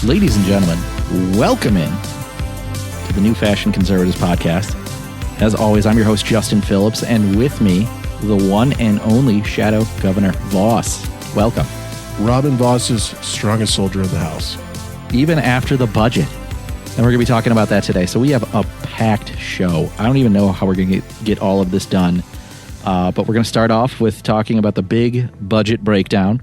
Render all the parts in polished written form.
Ladies and gentlemen, welcome in to the New Fashion Conservatives podcast. As always, I'm your host, Justin Phillips, and with me, the one and only Shadow Governor Voss. Welcome. Robin Voss's strongest soldier in the house. Even after the budget. And we're going to be talking about that today. So we have a packed show. I don't even know how we're going to get all of this done. But we're going to start off with talking about the big budget breakdown.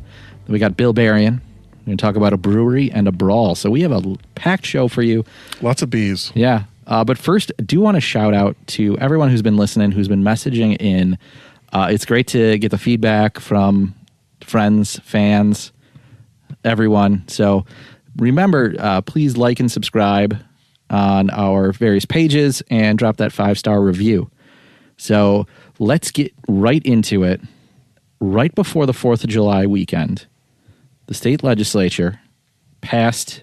We got Bill Berrien. We're going to talk about a brewery and a brawl. So we have a packed show for you. Lots of bees. Yeah. But first, I do want to shout out to everyone who's been listening, who's been messaging in. It's great to get the feedback from friends, fans, everyone. So remember, please like and subscribe on our various pages and drop that 5-star review. So let's get right into it. Right before the 4th of July weekend, the state legislature passed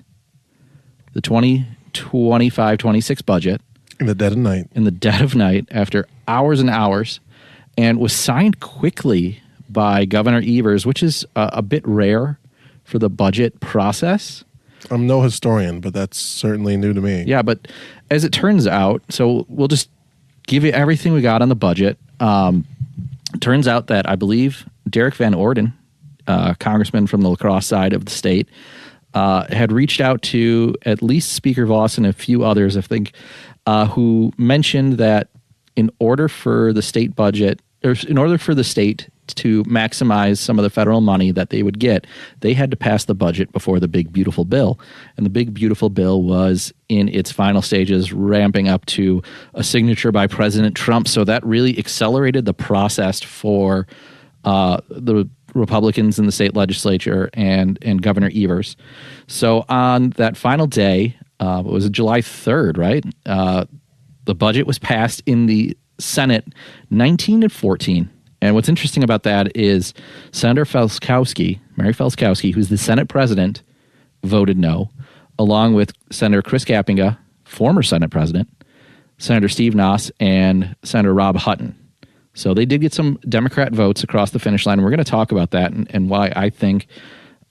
the 2025-26 budget. In the dead of night. In the dead of night, after hours and hours, and was signed quickly by Governor Evers, which is a bit rare for the budget process. I'm no historian, but that's certainly new to me. Yeah, but as it turns out, so we'll just give you everything we got on the budget. Turns out that I believe Derek Van Orden, congressman from the La Crosse side of the state, had reached out to at least Speaker Voss and a few others, I think, who mentioned that in order for the state budget, or in order for the state to maximize some of the federal money that they would get, they had to pass the budget before the big, beautiful bill. And the big, beautiful bill was in its final stages, ramping up to a signature by President Trump. So that really accelerated the process for the Republicans in the state legislature and Governor Evers. So on that final day, it was July 3rd, right? The budget was passed in the Senate 19-14. And what's interesting about that is Senator Mary Felskowski, who's the Senate president, voted no, along with Senator Chris Kapenga, former Senate president, Senator Steve Noss, and Senator Rob Hutton. So they did get some Democrat votes across the finish line. We're going to talk about that and why I think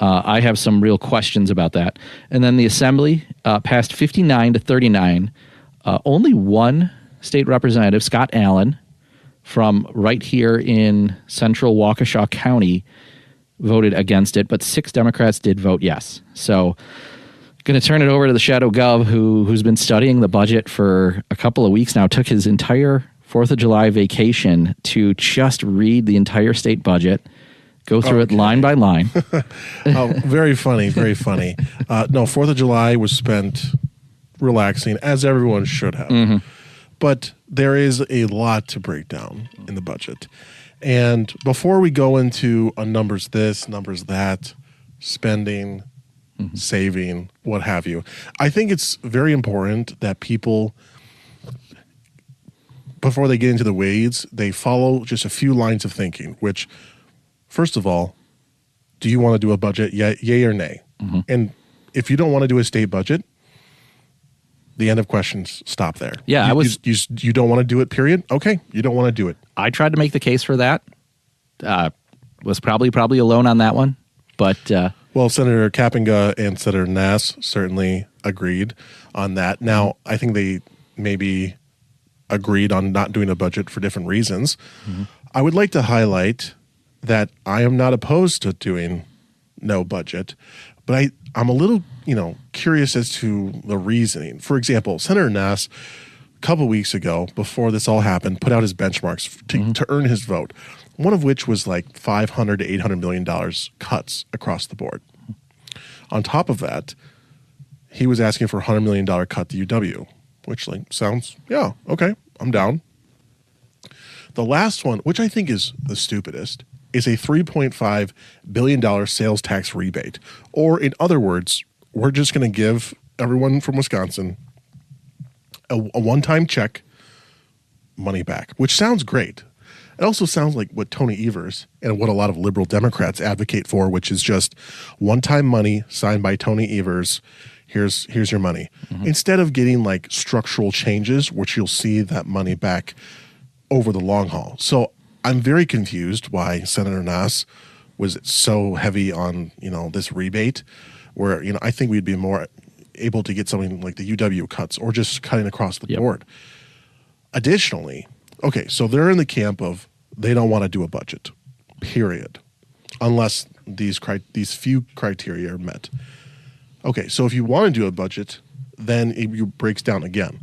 I have some real questions about that. And then the Assembly passed 59-39. Only one state representative, Scott Allen, from right here in central Waukesha County, voted against it, but 6 Democrats did vote yes. So going to turn it over to the Shadow Gov, who's been studying the budget for a couple of weeks now, took his entire 4th of July vacation to just read the entire state budget, go through it line by line. Oh, very funny, very funny. No, 4th of July was spent relaxing, as everyone should have. Mm-hmm. But there is a lot to break down in the budget. And before we go into a numbers this, numbers that, spending, saving, what have you, I think it's very important that people, before they get into the weeds, they follow just a few lines of thinking, which, first of all, do you want to do a budget, yay or nay? Mm-hmm. And if you don't want to do a state budget, the end of questions stop there. Yeah, you don't want to do it, period? Okay, you don't want to do it. I tried to make the case for that. Was probably alone on that one. But well, Senator Kapenga and Senator Nass certainly agreed on that. Now, I think they maybe agreed on not doing a budget for different reasons. Mm-hmm. I would like to highlight that I am not opposed to doing no budget, but I'm a little curious as to the reasoning. For example, Senator Nass, a couple weeks ago, before this all happened, put out his benchmarks to earn his vote, one of which was like $500 to $800 million cuts across the board. On top of that, he was asking for a $100 million cut to UW, which sounds, yeah, okay, I'm down. The last one, which I think is the stupidest, is a $3.5 billion sales tax rebate. Or in other words, we're just going to give everyone from Wisconsin a one-time check, money back, which sounds great. It also sounds like what Tony Evers and what a lot of liberal Democrats advocate for, which is just one-time money signed by Tony Evers. Here's your money. Mm-hmm. Instead of getting structural changes, which you'll see that money back over the long haul. So I'm very confused why Senator Nass was so heavy on, this rebate. where, I think we'd be more able to get something like the UW cuts or just cutting across the board. Additionally, okay, so they're in the camp of they don't want to do a budget, period, unless these few criteria are met. Okay, so if you want to do a budget, then it breaks down again.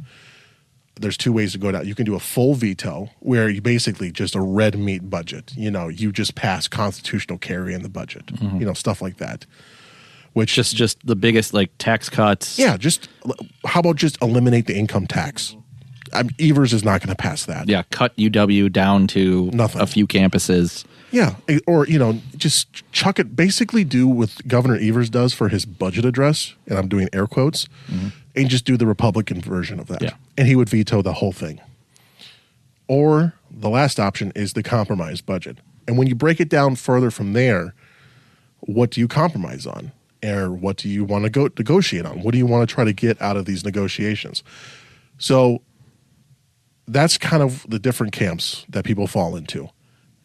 There's two ways to go down. You can do a full veto, where you basically just a red meat budget. You just pass constitutional carry in the budget, stuff like that. Which just the biggest, like, tax cuts. Yeah, how about just eliminate the income tax? Evers is not going to pass that. Yeah, cut UW down to nothing. A few campuses. Yeah, or, just chuck it. Basically do what Governor Evers does for his budget address, and I'm doing air quotes, and just do the Republican version of that. Yeah. And he would veto the whole thing. Or the last option is the compromise budget. And when you break it down further from there, what do you compromise on? Or what do you want to negotiate on? What do you want to try to get out of these negotiations? So that's kind of the different camps that people fall into.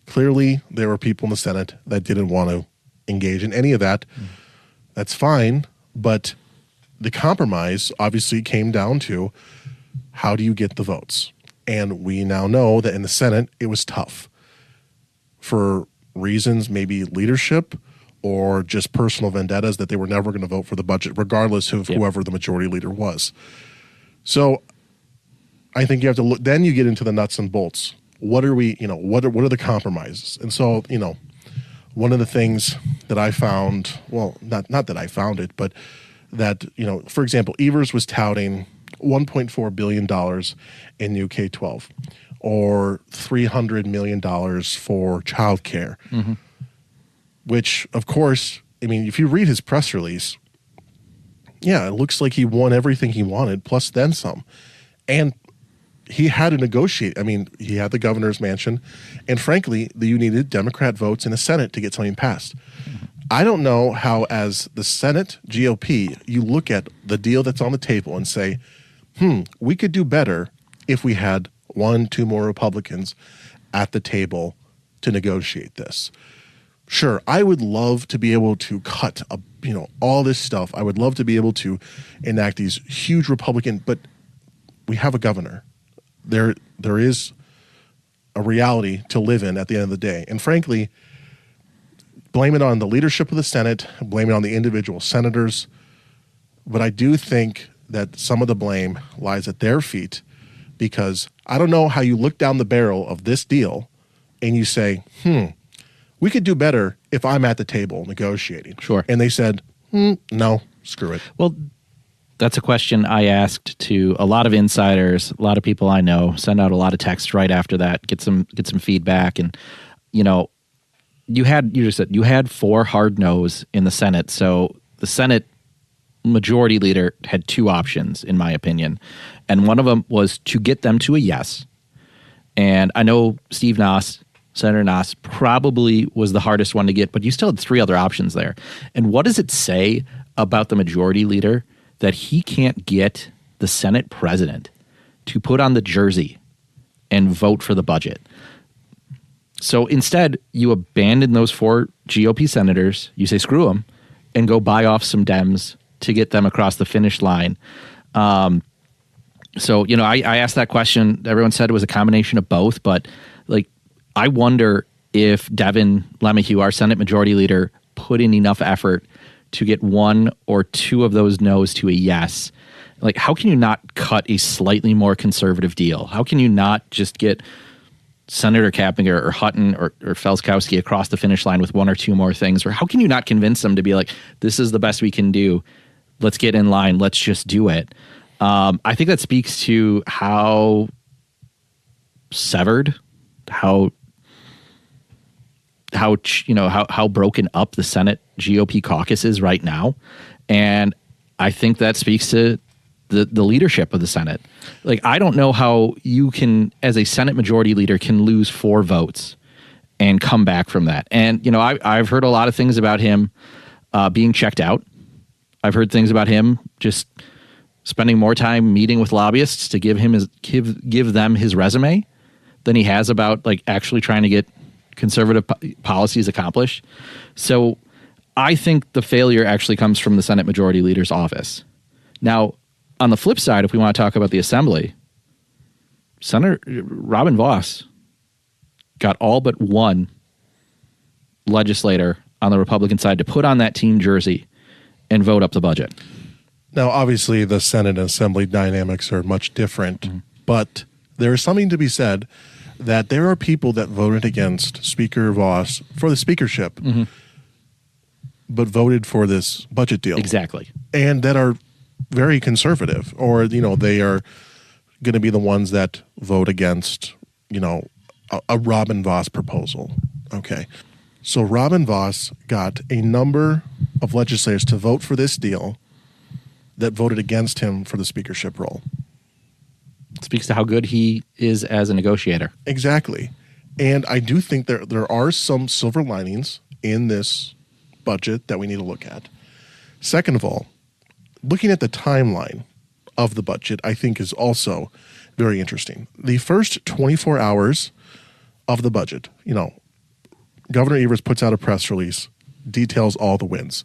Clearly, there were people in the Senate that didn't want to engage in any of that. That's fine, but the compromise obviously came down to how do you get the votes? And we now know that in the Senate, it was tough for reasons, maybe leadership or just personal vendettas, that they were never going to vote for the budget, regardless of whoever the majority leader was. So I think you have to look, then you get into the nuts and bolts. What are we, what are the compromises? And so, one of the things that I found, well, not that I found it, but that, for example, Evers was touting $1.4 billion in new K-12 or $300 million for childcare, which, of course, if you read his press release, yeah, it looks like he won everything he wanted, plus then some. And he had to negotiate. He had the governor's mansion, and frankly, you needed Democrat votes in the Senate to get something passed. I don't know how, as the Senate GOP, you look at the deal that's on the table and say, we could do better if we had 1-2 more Republicans at the table to negotiate this. Sure, I would love to be able to cut all this stuff. I would love to be able to enact these huge Republican, but we have a governor. There is a reality to live in at the end of the day. And frankly, blame it on the leadership of the Senate, blame it on the individual senators. But I do think that some of the blame lies at their feet, because I don't know how you look down the barrel of this deal and you say, we could do better if I'm at the table negotiating. Sure. And they said, no, screw it. Well, that's a question I asked to a lot of insiders, a lot of people I know, send out a lot of text right after that, get some feedback. And, you just said you had 4 hard no's in the Senate. So the Senate majority leader had 2 options, in my opinion. And one of them was to get them to a yes. And I know Senator Noss probably was the hardest one to get, but you still had 3 other options there. And what does it say about the majority leader that he can't get the Senate president to put on the jersey and vote for the budget? So instead, you abandon those 4 GOP senators, you say screw them, and go buy off some Dems to get them across the finish line. I asked that question. Everyone said it was a combination of both, but I wonder if Devin LeMahieu, our Senate Majority Leader, put in enough effort to get 1 or 2 of those no's to a yes. How can you not cut a slightly more conservative deal? How can you not just get Senator Kappinger or Hutton or Felskowski across the finish line with 1 or 2 more things? Or how can you not convince them to be like, this is the best we can do. Let's get in line. Let's just do it. I think that speaks to how severed, how broken up the Senate GOP caucus is right now. And I think that speaks to the leadership of the Senate. I don't know how you can, as a Senate majority leader, can lose 4 votes and come back from that. And, I've heard a lot of things about him being checked out. I've heard things about him just spending more time meeting with lobbyists to give them his resume than he has about actually trying to get conservative policies accomplished. So I think the failure actually comes from the Senate Majority Leader's office. Now, on the flip side, if we want to talk about the Assembly, Senator Robin Vos got all but one legislator on the Republican side to put on that team jersey and vote up the budget. Now, obviously, the Senate and Assembly dynamics are much different, but there is something to be said that there are people that voted against Speaker Vos for the speakership, but voted for this budget deal. Exactly. And that are very conservative, or, they are going to be the ones that vote against, a Robin Vos proposal. Okay. So Robin Vos got a number of legislators to vote for this deal that voted against him for the speakership role. Speaks to how good he is as a negotiator. Exactly. And I do think there are some silver linings in this budget that we need to look at. Second of all, looking at the timeline of the budget, I think is also very interesting. The first 24 hours of the budget, Governor Evers puts out a press release, details all the wins.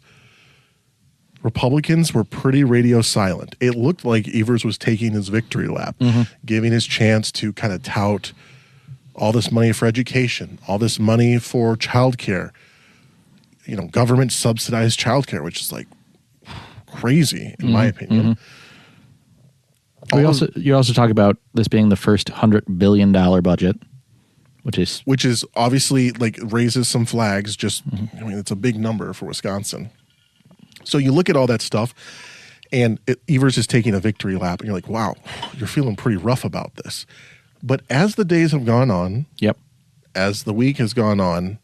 Republicans were pretty radio silent. It looked like Evers was taking his victory lap, giving his chance to kind of tout all this money for education, all this money for childcare, government subsidized childcare, which is like crazy in my opinion. You also talk about this being the first $100 billion budget, which is obviously like raises some flags. Just it's a big number for Wisconsin. So you look at all that stuff, and Evers is taking a victory lap, and you're like, wow, you're feeling pretty rough about this. But as the days have gone on, as the week has gone on,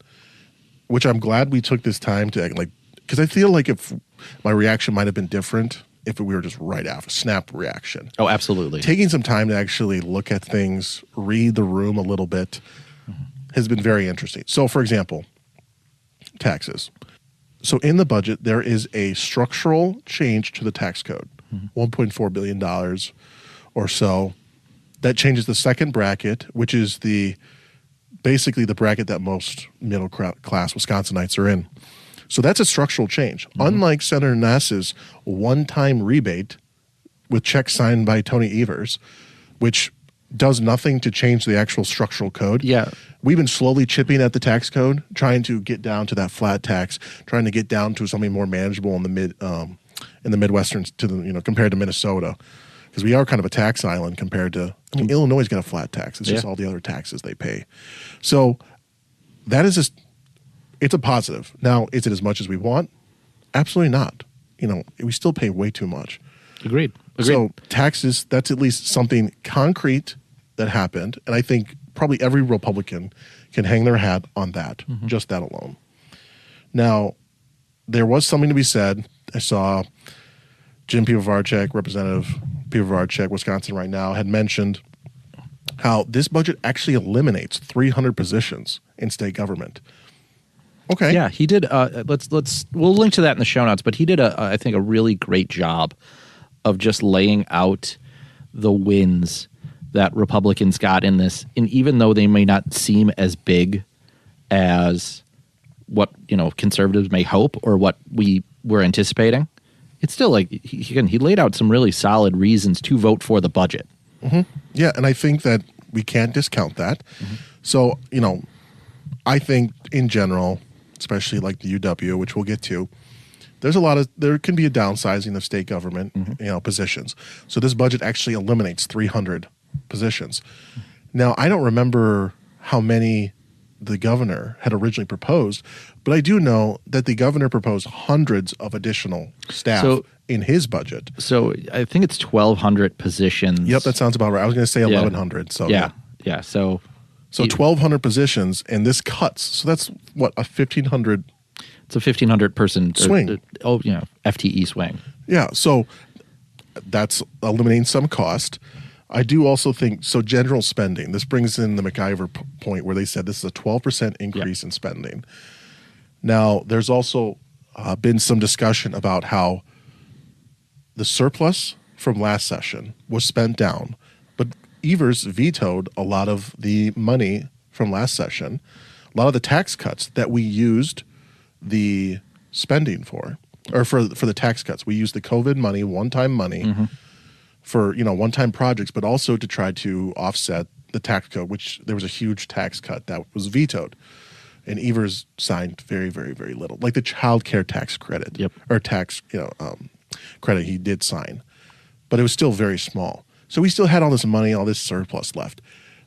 which I'm glad we took this time to because I feel like if my reaction might have been different if we were just right after, snap reaction. Oh, absolutely. Taking some time to actually look at things, read the room a little bit, has been very interesting. So, for example, taxes. So in the budget, there is a structural change to the tax code, $1.4 billion or so. That changes the second bracket, which is basically the bracket that most middle class Wisconsinites are in. So that's a structural change. Unlike Senator Nass's one-time rebate with checks signed by Tony Evers, which does nothing to change the actual structural code. Yeah. We've been slowly chipping at the tax code, trying to get down to that flat tax, trying to get down to something more manageable in the Midwestern compared to Minnesota. Because we are kind of a tax island compared to, Illinois got a flat tax. It's just all the other taxes they pay. So that is it's a positive. Now, is it as much as we want? Absolutely not. We still pay way too much. Agreed. So taxes, that's at least something concrete that happened. And I think probably every Republican can hang their hat on that, just that alone. Now, there was something to be said. I saw Jim Pivovarczyk, Representative Pivovarczyk, Wisconsin right now, had mentioned how this budget actually eliminates 300 positions in state government. Okay. Yeah, he did. We'll link to that in the show notes, but he did I think a really great job of just laying out the wins that Republicans got in this. And even though they may not seem as big as what, conservatives may hope or what we were anticipating, it's still like he laid out some really solid reasons to vote for the budget. Yeah, and I think that we can't discount that. So, I think in general, especially like the UW, which we'll get to, there can be a downsizing of state government, positions. So this budget actually eliminates 300 positions. Now, I don't remember how many the governor had originally proposed, but I do know that the governor proposed hundreds of additional staff in his budget. So I think it's 1,200 positions. Yep, that sounds about right. I was going to say 1,100. So yeah. So 1,200 positions, and this cuts. So that's what, a 1,500. It's a 1,500 person swing. FTE swing. Yeah, so that's eliminating some cost. I do also think, general spending, this brings in the MacIver point where they said this is a 12% increase in spending. Now, there's also been some discussion about how the surplus from last session was spent down, but Evers vetoed a lot of the money from last session, a lot of the tax cuts that we used the spending for, or for the tax cuts. We used the COVID money, one-time money, for one-time projects, but also to try to offset the tax code, which there was a huge tax cut that was vetoed. And Evers signed very, very, very little, like the childcare tax credit or tax, credit he did sign, but it was still very small. So we still had all this money, all this surplus left.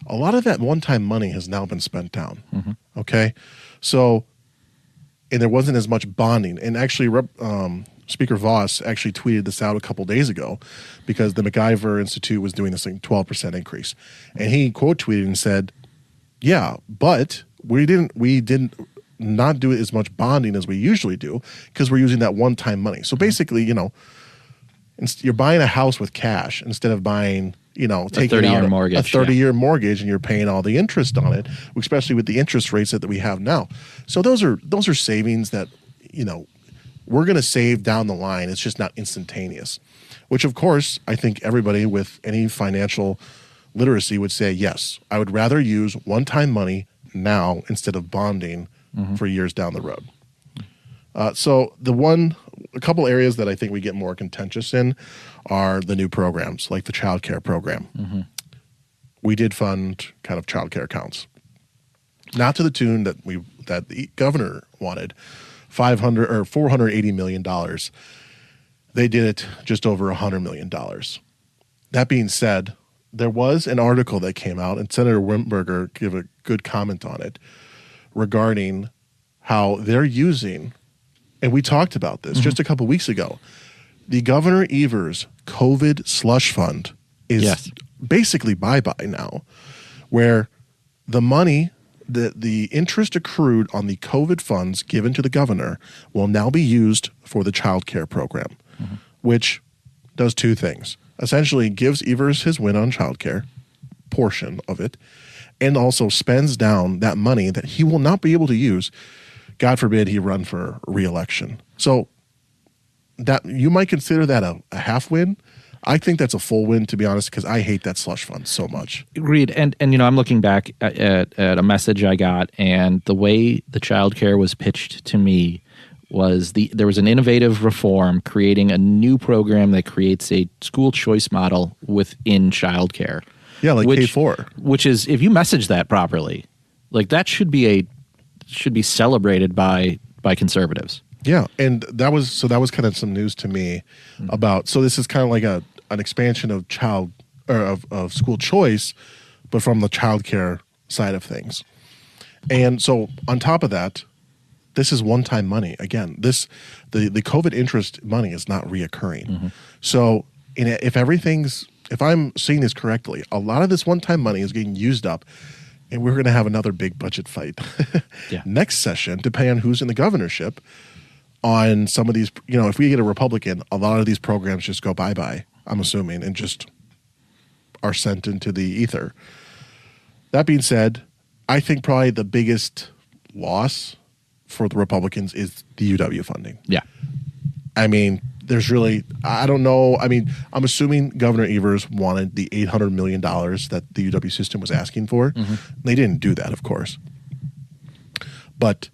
A lot of that one-time money has now been spent down. Okay, so and there wasn't as much bonding. And actually, Speaker Voss actually tweeted this out a couple days ago because the MacIver Institute was doing this 12% increase, and he quote tweeted and said, "Yeah, but." We didn't not do as much bonding as we usually do because we're using that one-time money. So basically, you're buying a house with cash instead of buying, taking out a 30-year mortgage, and you're paying all the interest on it, especially with the interest rates that we have now. So those are savings that, we're going to save down the line. It's just not instantaneous, which of course I think everybody with any financial literacy would say, yes, I would rather use one-time money now instead of bonding for years down the road. So a couple areas that I think we get more contentious in are the new programs, like the childcare program. We did fund kind of childcare accounts, not to the tune that the governor wanted, $500 or $480 million. They did it just over $100 million. That being said, there was an article that came out, and Senator Wimberger gave a good comment on it regarding how they're using, and we talked about this just a couple weeks ago, the Governor Evers COVID slush fund is basically bye-bye now, where the money, the interest accrued on the COVID funds given to the governor will now be used for the child care program, which does two things. Essentially gives Evers his win on childcare portion of it, and also spends down that money that he will not be able to use. God forbid he run for re-election. So that you might consider that a half win. I think that's a full win, to be honest, because I hate that slush fund so much. Agreed. And I'm looking back at a message I got, and the way the childcare was pitched to me was there was an innovative reform creating a new program that creates a school choice model within childcare. Yeah, like K4. Which is, if you message that properly, like that should be celebrated by conservatives. Yeah, and that was kind of some news to me about. So this is kind of like an expansion of of school choice, but from the childcare side of things. And so on top of that, this is one-time money. Again, the COVID interest money is not reoccurring. So if I'm seeing this correctly, a lot of this one-time money is getting used up, and we're going to have another big budget fight next session, depending on who's in the governorship, on some of these. If we get a Republican, a lot of these programs just go bye-bye, I'm assuming, and just are sent into the ether. That being said, I think probably the biggest loss for the Republicans is the UW funding. Yeah. I mean, there's really, I don't know. I mean, I'm assuming Governor Evers wanted the $800 million that the UW system was asking for. They didn't do that, of course. But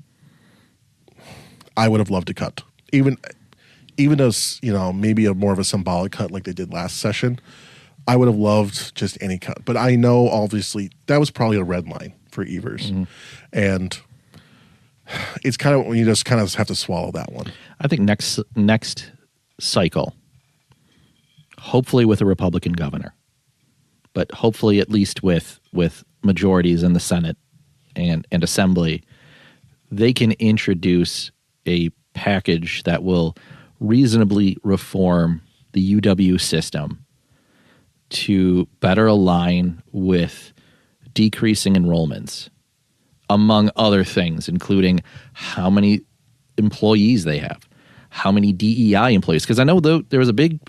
I would have loved to cut. Even as, maybe more of a symbolic cut like they did last session, I would have loved just any cut. But I know, obviously, that was probably a red line for Evers. And it's kind of, you just kind of have to swallow that one. I think next cycle, hopefully with a Republican governor, but hopefully at least with majorities in the Senate and Assembly, they can introduce a package that will reasonably reform the UW system to better align with decreasing enrollments, among other things, including how many employees they have, how many DEI employees. Because I know there was a big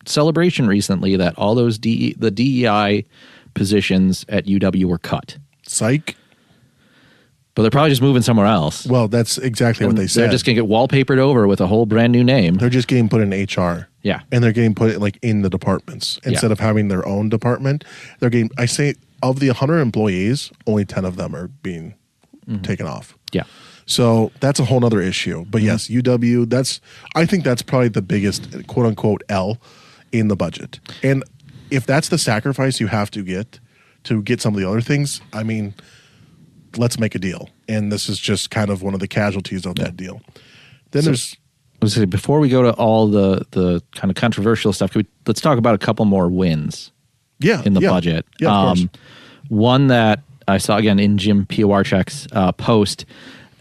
celebration recently that all those the DEI positions at UW were cut. Psych. But they're probably just moving somewhere else. Well, that's exactly what they said. They're just going to get wallpapered over with a whole brand new name. They're just getting put in HR. Yeah. And they're getting put in the departments. Instead of having their own department, they're getting, of the 100 employees, only 10 of them are being taken off. Yeah. So that's a whole other issue. But yes, UW, I think that's probably the biggest quote unquote L in the budget. And if that's the sacrifice you have to get some of the other things, I mean, let's make a deal. And this is just kind of one of the casualties of that deal. Then before we go to all the kind of controversial stuff, let's talk about a couple more wins in the budget. Yeah, of course. One that I saw again in Jim Piowarczak's post,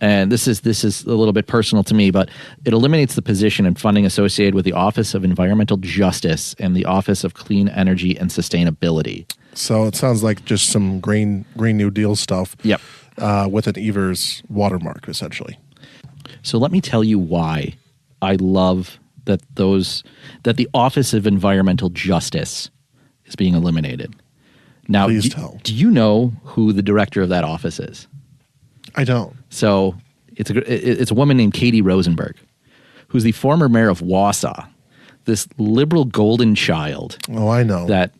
and this is a little bit personal to me, but it eliminates the position and funding associated with the Office of Environmental Justice and the Office of Clean Energy and Sustainability. So it sounds like just some Green New Deal stuff. Yep. With an Evers watermark, essentially. So let me tell you why I love that the Office of Environmental Justice is being eliminated. Now, please tell. Do you know who the director of that office is? I don't. So it's a woman named Katie Rosenberg, who's the former mayor of Wausau, this liberal golden child. Oh, I know. That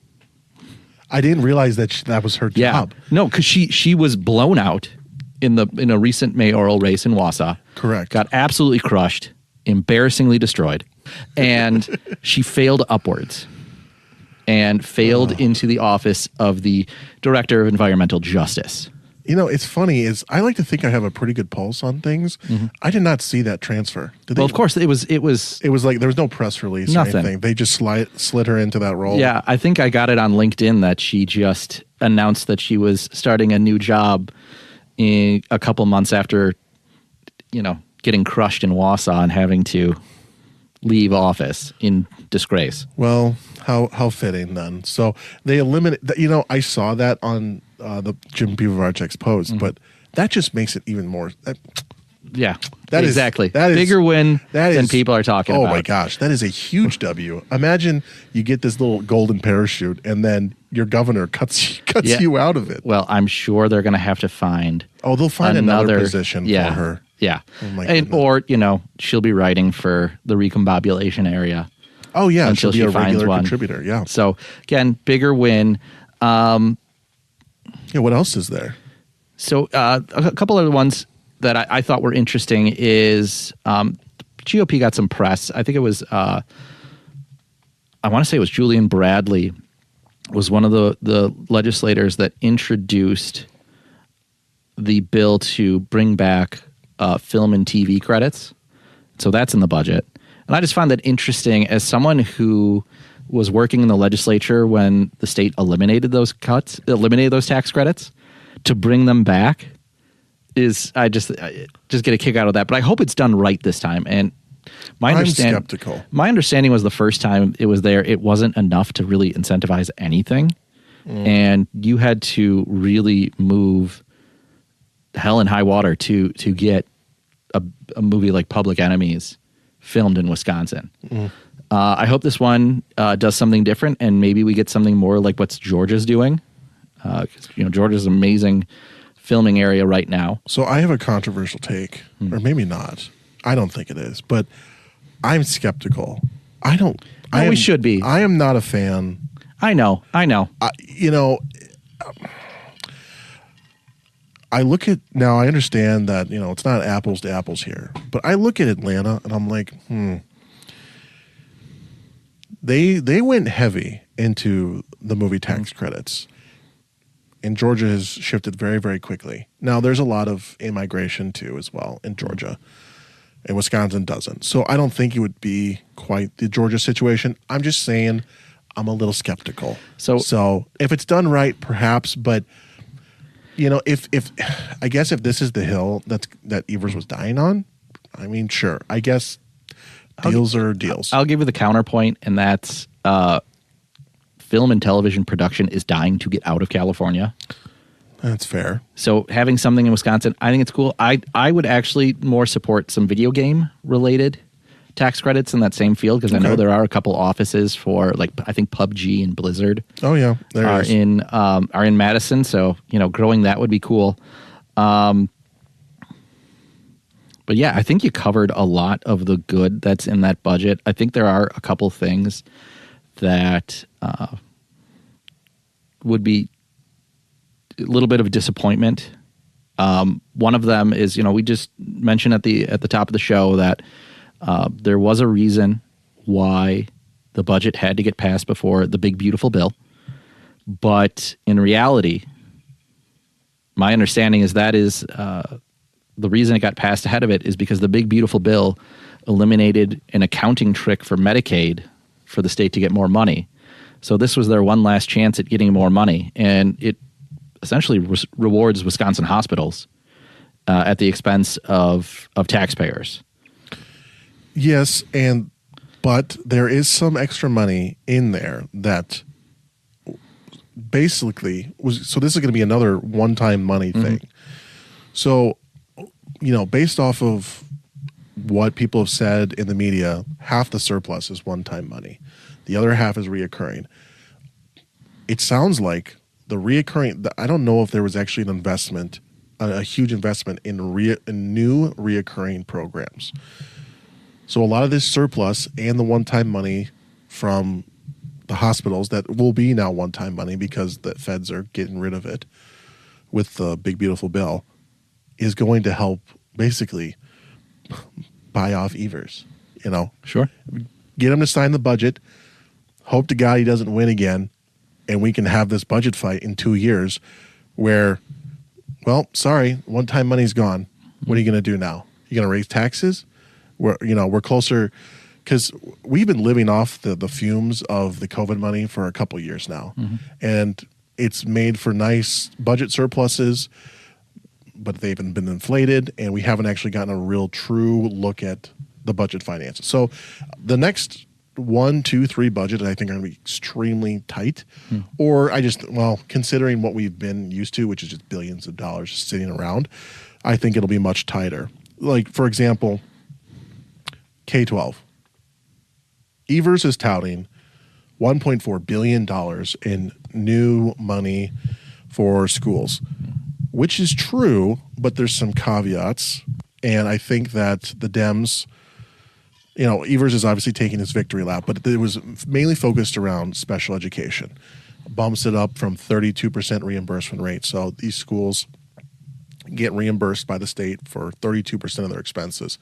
I didn't realize that was her job. No, because she was blown out in a recent mayoral race in Wausau. Correct. Got absolutely crushed, embarrassingly destroyed, and she failed upwards and failed into the office of the Director of Environmental Justice. You know, it's funny is I like to think I have a pretty good pulse on things. Mm-hmm. I did not see that transfer. Well, of course, it was like there was no press release or anything. They just slid her into that role. Yeah, I think I got it on LinkedIn that she just announced that she was starting a new job a couple months after, getting crushed in Wausau and having to leave office in disgrace. Well, how fitting then. So they eliminate. I saw that on the Jim Piowarczak's post, but that just makes it even more. That is bigger win than people are talking about. Oh my gosh, that is a huge W. Imagine you get this little golden parachute, and then your governor cuts you out of it. Well, I'm sure they're going to have to find. Oh, they'll find another position for her. Yeah. Oh my goodness. Or she'll be writing for the recombobulation area. Oh yeah, until she'll be a regular one. Contributor. Yeah. So again, bigger win. What else is there? So a couple other ones that I thought were interesting is GOP got some press. I think it was I want to say it was Julian Bradley was one of the legislators that introduced the bill to bring back film and TV credits. So that's in the budget. And I just found that interesting as someone who was working in the legislature when the state eliminated those tax credits, to bring them back I just get a kick out of that. But I hope it's done right this time. And I'm skeptical. My understanding was the first time it was there, it wasn't enough to really incentivize anything. And you had to really move hell and high water to get a movie like Public Enemies filmed in Wisconsin. I hope this one does something different, and maybe we get something more like what Georgia's doing. Georgia's an amazing filming area right now. So I have a controversial take, or maybe not. I don't think it is, but I'm skeptical. We should be. I am not a fan. I know. I look at now. I understand that it's not apples to apples here, but I look at Atlanta and I'm like, They went heavy into the movie tax credits, and Georgia has shifted very, very quickly. Now there's a lot of immigration too, as well in Georgia, and Wisconsin doesn't. So I don't think it would be quite the Georgia situation. I'm just saying, I'm a little skeptical. So if it's done right, perhaps, but. If I guess if this is the hill that Evers was dying on, I mean, sure. I guess deals are deals. I'll give you the counterpoint, and that's film and television production is dying to get out of California. That's fair. So having something in Wisconsin, I think it's cool. I would actually more support some video game related tax credits in that same field, because I know there are a couple offices for, like, I think PUBG and Blizzard. Oh yeah, are in Madison. So growing that would be cool. But yeah, I think you covered a lot of the good that's in that budget. I think there are a couple things that would be a little bit of a disappointment One of them is, we just mentioned at the top of the show that there was a reason why the budget had to get passed before the big beautiful bill. But in reality, my understanding is the reason it got passed ahead of it is because the big beautiful bill eliminated an accounting trick for Medicaid for the state to get more money. So this was their one last chance at getting more money, and it essentially rewards Wisconsin hospitals at the expense of taxpayers. Yes, but there is some extra money in there that basically was. So this is going to be another one-time money thing. So, based off of what people have said in the media, half the surplus is one-time money. The other half is reoccurring. It sounds like the reoccurring, I don't know if there was actually an investment, a huge investment in new reoccurring programs. So a lot of this surplus and the one-time money from the hospitals that will be now one-time money because the feds are getting rid of it with the big beautiful bill is going to help basically buy off Evers, Sure. Get him to sign the budget. Hope to God he doesn't win again, and we can have this budget fight in 2 years where, well, sorry, one-time money's gone. What are you going to do now? You going to raise taxes? We're closer because we've been living off the fumes of the COVID money for a couple years now, and it's made for nice budget surpluses, but they've been inflated, and we haven't actually gotten a real true look at the budget finances. So the next 1, 2, 3 budget, I think, are going to be extremely tight. Or considering what we've been used to, which is just billions of dollars just sitting around, I think it'll be much tighter. Like, for example, K-12. Evers is touting $1.4 billion in new money for schools, which is true, but there's some caveats. And I think that the Dems, Evers is obviously taking his victory lap, but it was mainly focused around special education. Bumps it up from 32% reimbursement rate. So these schools get reimbursed by the state for 32% of their expenses.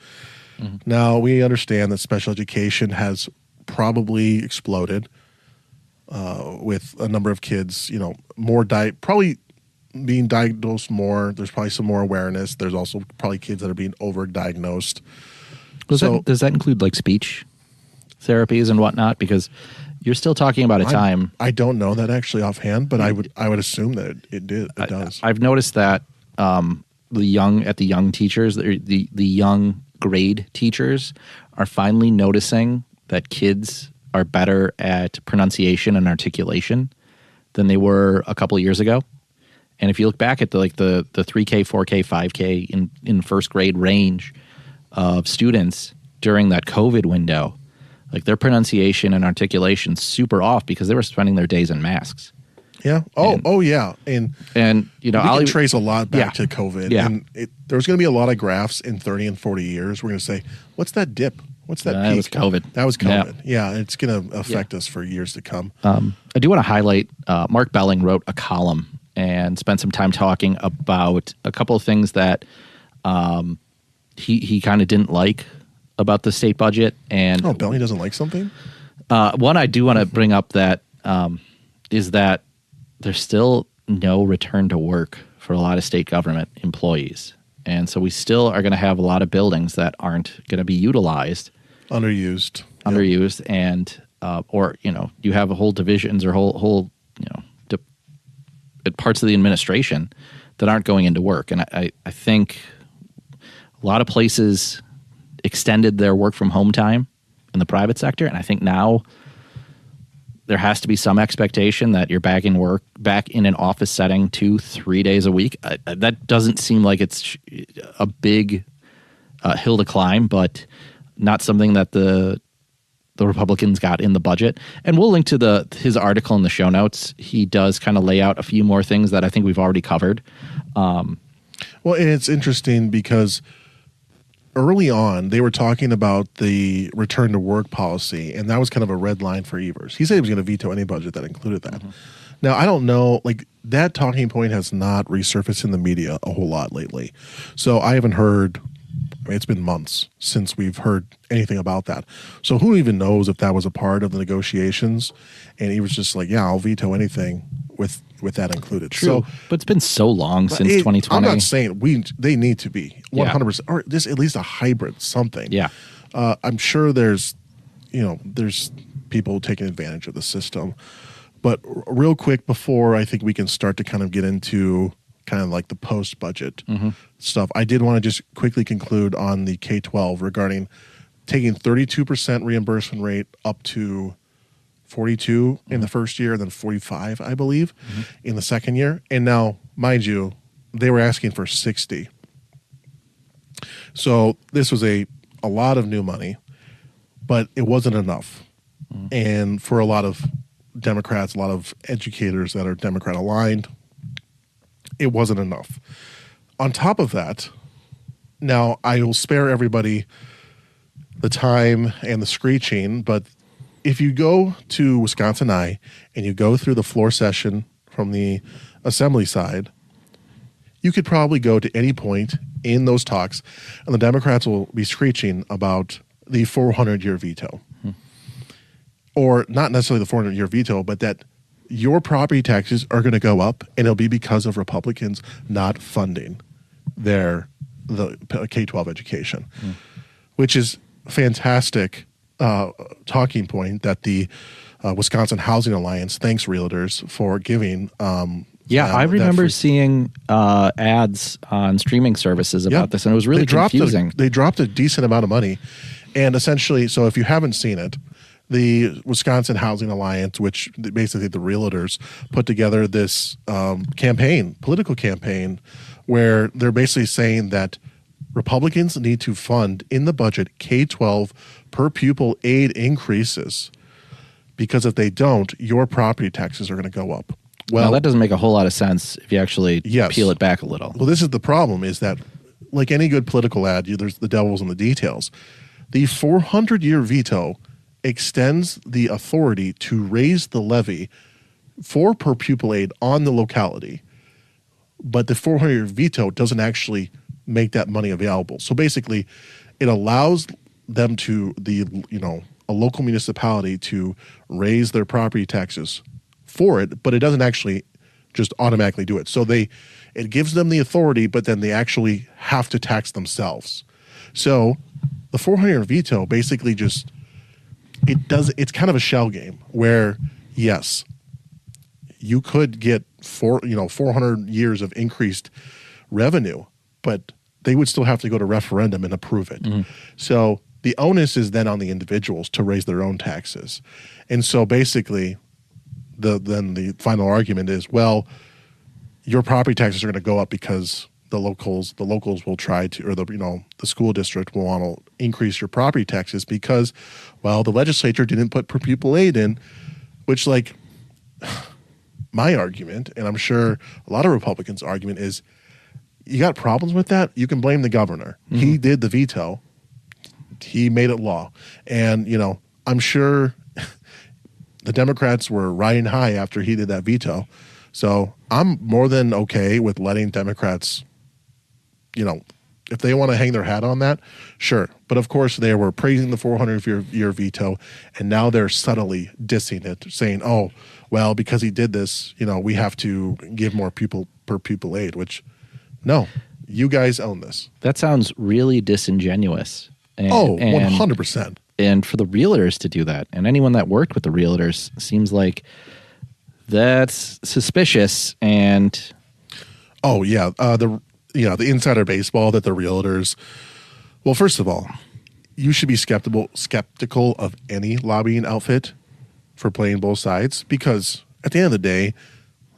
Now, we understand that special education has probably exploded with a number of kids, probably being diagnosed more. There's probably some more awareness. There's also probably kids that are being overdiagnosed. Does that include like speech therapies and whatnot? Because you're still talking about a time. I don't know that actually offhand, but I would assume that it does. I've noticed that the young teachers, the young grade teachers, are finally noticing that kids are better at pronunciation and articulation than they were a couple of years ago. And if you look back at the 3K, 4K, 5K in first grade range of students during that COVID window, like their pronunciation and articulation super off because they were spending their days in masks. Yeah. Yeah. And we can trace a lot back to COVID. Yeah. And there's going to be a lot of graphs in 30 and 40 years. We're going to say, what's that dip? What's that peak? That was COVID. That was COVID. Yeah. It's going to affect us for years to come. I do want to highlight Mark Belling wrote a column and spent some time talking about a couple of things that he kind of didn't like about the state budget. And Belling doesn't like something? One I do want to bring up that is that there's still no return to work for a lot of state government employees. And so we still are going to have a lot of buildings that aren't going to be utilized. Underused. And, you have whole divisions or whole parts of the administration that aren't going into work. And I think a lot of places extended their work from home time in the private sector. And I think now there has to be some expectation that you're back in an office setting 2-3 days a week. That doesn't seem like it's a big hill to climb, but not something that the Republicans got in the budget. And we'll link to his article in the show notes. He does kind of lay out a few more things that I think we've already covered. Well, and it's interesting because early on, they were talking about the return to work policy, and that was kind of a red line for Evers. He said he was going to veto any budget that included that. Now, I don't know, like that talking point has not resurfaced in the media a whole lot lately. So I haven't heard, I mean, it's been months since we've heard anything about that. So who even knows if that was a part of the negotiations? And he was just like, yeah, I'll veto anything with that included. True. So, But it's been so long since 2020. I'm not saying they need to be 100%, or just at least a hybrid, something. Yeah. I'm sure there's people taking advantage of the system. But real quick, before I think we can start to kind of get into kind of like the post-budget stuff, I did want to just quickly conclude on the K-12 regarding taking 32% reimbursement rate up to 42 in the first year, and then 45, I believe, in the second year. And now, mind you, they were asking for 60. So this was a lot of new money, but it wasn't enough. And for a lot of Democrats, a lot of educators that are Democrat aligned, it wasn't enough. On top of that, now I will spare everybody the time and the screeching, but if you go to Wisconsin I and you go through the floor session from the assembly side, you could probably go to any point in those talks and the Democrats will be screeching about the 400-year veto. Or not necessarily the 400-year veto, but that your property taxes are going to go up, and it'll be because of Republicans not funding the K-12 education, which is fantastic talking point that the Wisconsin Housing Alliance thanks realtors for giving. I remember seeing ads on streaming services about this, and it was really confusing. They dropped a decent amount of money, and essentially, so if you haven't seen it, the Wisconsin Housing Alliance, which basically the realtors put together this political campaign, where they're basically saying that Republicans need to fund in the budget K-12 per pupil aid increases, because if they don't, your property taxes are going to go up. Well, that doesn't make a whole lot of sense if you actually peel it back a little. Well, this is the problem, is that like any good political ad, there's the devil's in the details. The 400-year veto extends the authority to raise the levy for per pupil aid on the locality, but the 400-year veto doesn't actually make that money available. So basically, it allows them to a local municipality to raise their property taxes for it, but it doesn't actually just automatically do it. So it gives them the authority, but then they actually have to tax themselves. So the 400-year veto basically just it's kind of a shell game where, yes, you could get 400 years of increased revenue, but they would still have to go to referendum and approve it. So the onus is then on the individuals to raise their own taxes. And so basically then the final argument is, well, your property taxes are going to go up because the locals will try to, or the school district will want to increase your property taxes because, well, the legislature didn't put per pupil aid in, which, like, my argument, and I'm sure a lot of Republicans' argument is, you got problems with that, you can blame the governor. He did the veto. He made it law. And, I'm sure the Democrats were riding high after he did that veto. So I'm more than okay with letting Democrats, if they want to hang their hat on that, sure. But of course, they were praising the 400-year veto, and now they're subtly dissing it, saying, oh, well, because he did this, we have to give more per pupil aid, which, no, you guys own this. That sounds really disingenuous. 100%. And for the realtors to do that, and anyone that worked with the realtors, seems like that's suspicious. And the insider baseball that the realtors. Well, first of all, you should be skeptical of any lobbying outfit for playing both sides, because at the end of the day,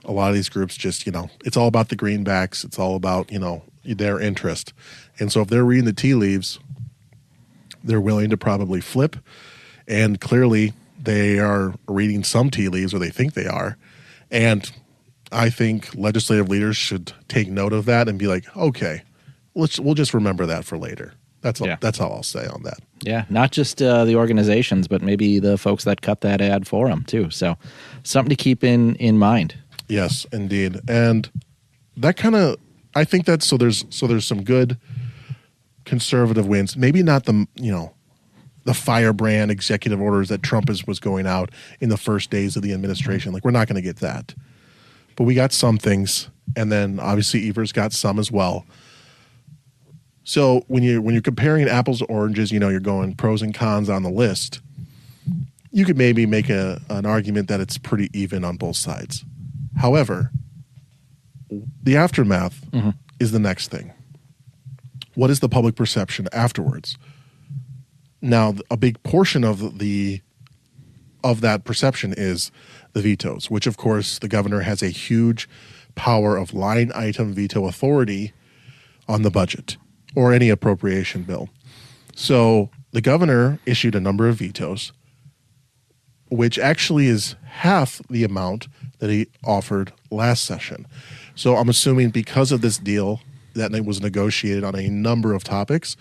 a lot of these groups just it's all about the greenbacks. It's all about their interest, and so if they're reading the tea leaves, they're willing to probably flip, and clearly they are reading some tea leaves, or they think they are. And I think legislative leaders should take note of that and be like, okay, we'll just remember that for later. That's all. Yeah. That's all I'll say on that. Yeah, not just the organizations, but maybe the folks that cut that ad for them too. So, something to keep in mind. Yes, indeed, and that kind of, I think that there's some good conservative wins. Maybe not the the firebrand executive orders that Trump was going out in the first days of the administration. Like, we're not going to get that, but we got some things, and then obviously Evers got some as well. So when you're comparing apples to oranges, you're going pros and cons on the list. You could maybe make an argument that it's pretty even on both sides. However, the aftermath is the next thing. What is the public perception afterwards? Now, a big portion of that perception is the vetoes, which of course the governor has a huge power of line item veto authority on the budget or any appropriation bill. So the governor issued a number of vetoes, which actually is half the amount that he offered last session. So I'm assuming because of this deal that was negotiated on a number of topics,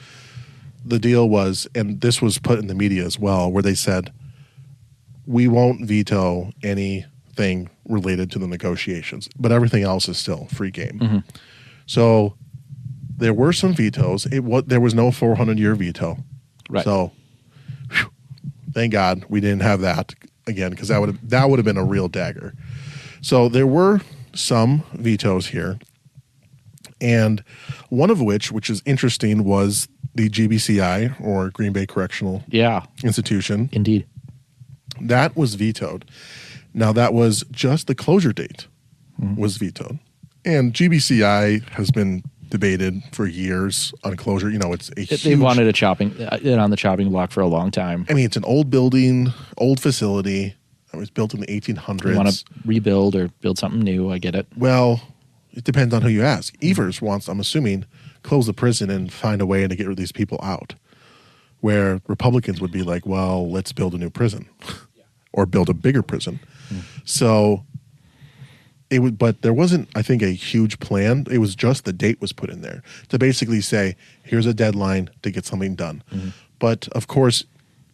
the deal was, and this was put in the media as well, where they said, we won't veto anything related to the negotiations, but everything else is still free game. So there were some vetoes. There was no 400-year veto. Right. So thank God we didn't have that again, because that would have been a real dagger. So there were some vetoes here, and one of which is interesting, was the GBCI, or Green Bay Correctional Institution. Indeed. That was vetoed. Now, that was just the closure date was vetoed. And GBCI has been debated for years on closure. It's a huge... They've wanted it on the chopping block for a long time. I mean, it's an old building, old facility. It was built in the 1800s. You want to rebuild or build something new, I get it. Well, it depends on who you ask. Evers wants, I'm assuming, close the prison and find a way to get rid of these people out. Where Republicans would be like, well, let's build a new prison or build a bigger prison. So but there wasn't, I think, a huge plan. It was just the date was put in there to basically say, here's a deadline to get something done. But of course,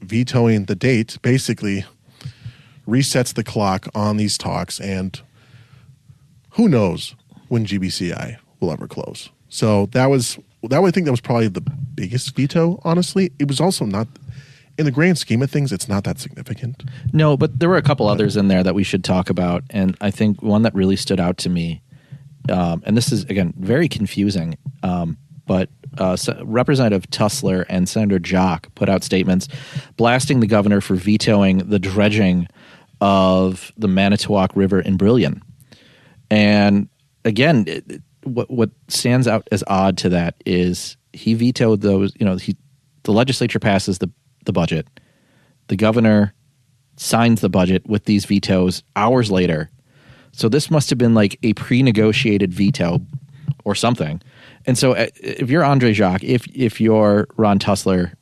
vetoing the date basically resets the clock on these talks, and who knows when GBCI will ever close. So I think that was probably the biggest veto, honestly. It was also not, in the grand scheme of things, it's not that significant. No, but there were a couple others in there that we should talk about, and I think one that really stood out to me, and this is, again, very confusing, but Representative Tussler and Senator Jock put out statements blasting the governor for vetoing the dredging of the Manitowoc River in Brillion. And again, what stands out as odd to that is he vetoed those, the legislature passes the budget. The governor signs the budget with these vetoes hours later. So this must have been like a pre-negotiated veto or something. And so if you're Andre Jacques, if you're Ron Tussler,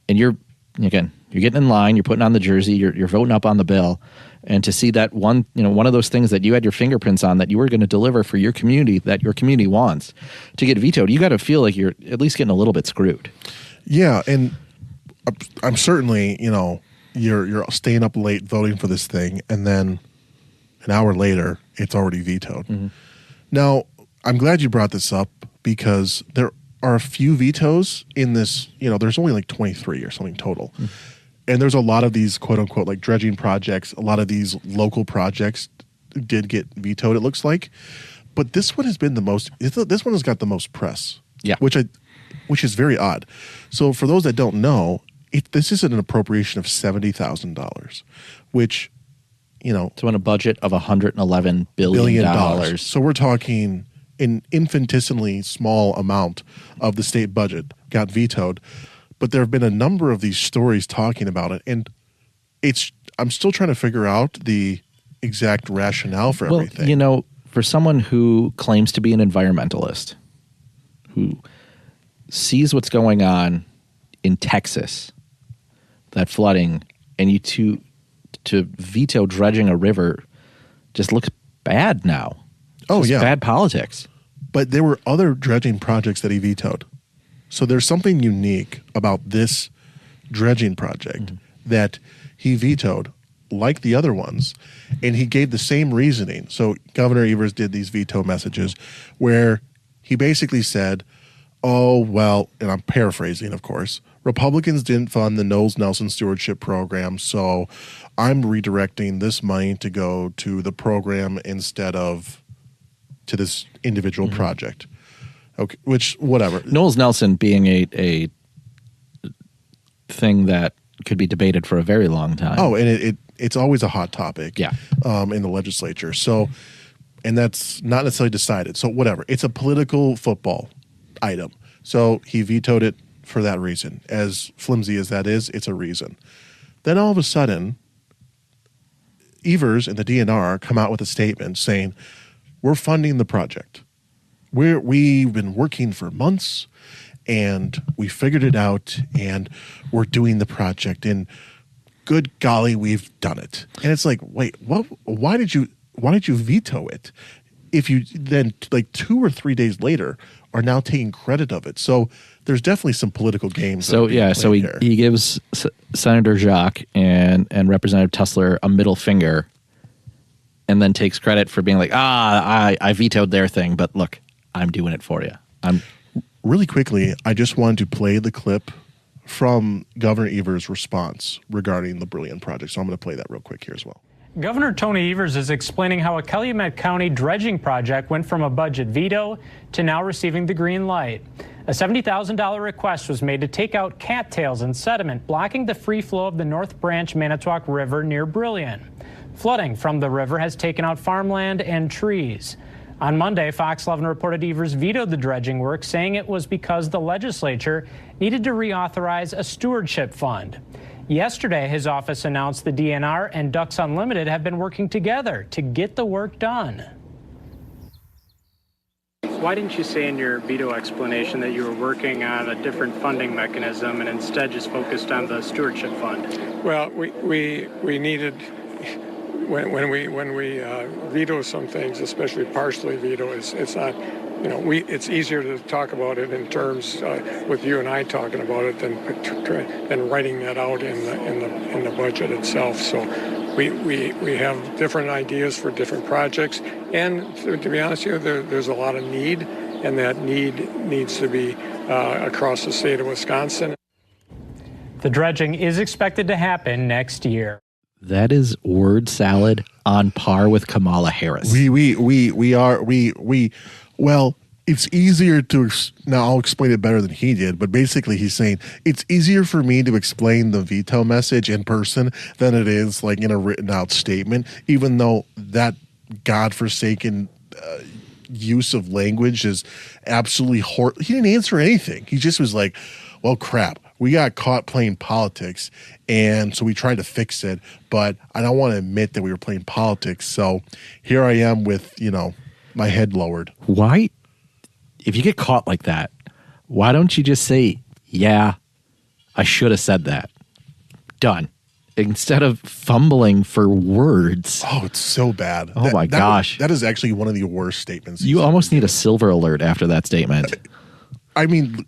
and you're getting in line, you're putting on the jersey, you're voting up on the bill, and to see that one of those things that you had your fingerprints on that you were going to deliver for your community, that your community wants, to get vetoed, you got to feel like you're at least getting a little bit screwed. Yeah, and I'm certainly, you're staying up late voting for this thing, and then an hour later, it's already vetoed. Now, I'm glad you brought this up, because there are a few vetoes in this, there's only like 23 or something total. And there's a lot of these quote unquote like dredging projects, a lot of these local projects did get vetoed, it looks like. But this one has been this one has got the most press. Yeah. Which is very odd. So for those that don't know, this is an appropriation of $70,000, which, so in a budget of $111 billion. So we're talking an infinitesimally small amount of the state budget got vetoed. But there have been a number of these stories talking about it, and I'm still trying to figure out the exact rationale for everything. For someone who claims to be an environmentalist, who sees what's going on in Texas, that flooding, and you to veto dredging a river just looks bad now. It's bad politics. But there were other dredging projects that he vetoed. So there's something unique about this dredging project that he vetoed, like the other ones, and he gave the same reasoning. So Governor Evers did these veto messages where he basically said, oh, well, and I'm paraphrasing, of course, Republicans didn't fund the Knowles-Nelson Stewardship Program, so I'm redirecting this money to go to the program instead of to this individual project. Okay, which, whatever. Knowles-Nelson being a thing that could be debated for a very long time. Oh, and it's always a hot topic Yeah. In the legislature. So, and that's not necessarily decided. So whatever. It's a political football item. So he vetoed it for that reason. As flimsy as that is, it's a reason. Then all of a sudden, Evers and the DNR come out with a statement saying, we're funding the project. We've been working for months, and we figured it out, and we're doing the project, and good golly, we've done it. And it's like, wait, what? Why did you veto it? If you then, like 2 or 3 days later, are now taking credit of it. So there's definitely some political games. So yeah, so he gives Senator Jacques and Representative Tussler a middle finger, and then takes credit for being like, I vetoed their thing, but look, I'm doing it for you. Really quickly, I just wanted to play the clip from Governor Evers' response regarding the Brilliant project. So I'm going to play that real quick here as well. Governor Tony Evers is explaining how a Calumet County dredging project went from a budget veto to now receiving the green light. A $70,000 request was made to take out cattails and sediment, blocking the free flow of the North Branch Manitowoc River near Brilliant. Flooding from the river has taken out farmland and trees. On Monday, Fox 11 reported Evers vetoed the dredging work, saying it was because the legislature needed to reauthorize a stewardship fund. Yesterday, his office announced the DNR and Ducks Unlimited have been working together to get the work done. Why didn't you say in your veto explanation that you were working on a different funding mechanism and instead just focused on the stewardship fund? Well, we needed, when we veto some things, especially partially veto, it's not, it's easier to talk about it in terms with you and I talking about it than writing that out in the budget itself. So we have different ideas for different projects, and to be honest with you, there's a lot of need, and that need needs to be across the state of Wisconsin. The dredging is expected to happen next year. That is word salad on par with Kamala Harris. Well, it's easier to, now I'll explain it better than he did, but basically he's saying it's easier for me to explain the veto message in person than it is like in a written out statement, even though that godforsaken use of language is absolutely horrible. He didn't answer anything. He just was like, well, crap, we got caught playing politics, and so we tried to fix it, but I don't want to admit that we were playing politics, so here I am with, my head lowered. Why? If you get caught like that, why don't you just say, yeah, I should have said that. Done. Instead of fumbling for words. Oh, it's so bad. Oh, my gosh. That is actually one of the worst statements. You almost need a silver alert after that statement. I mean,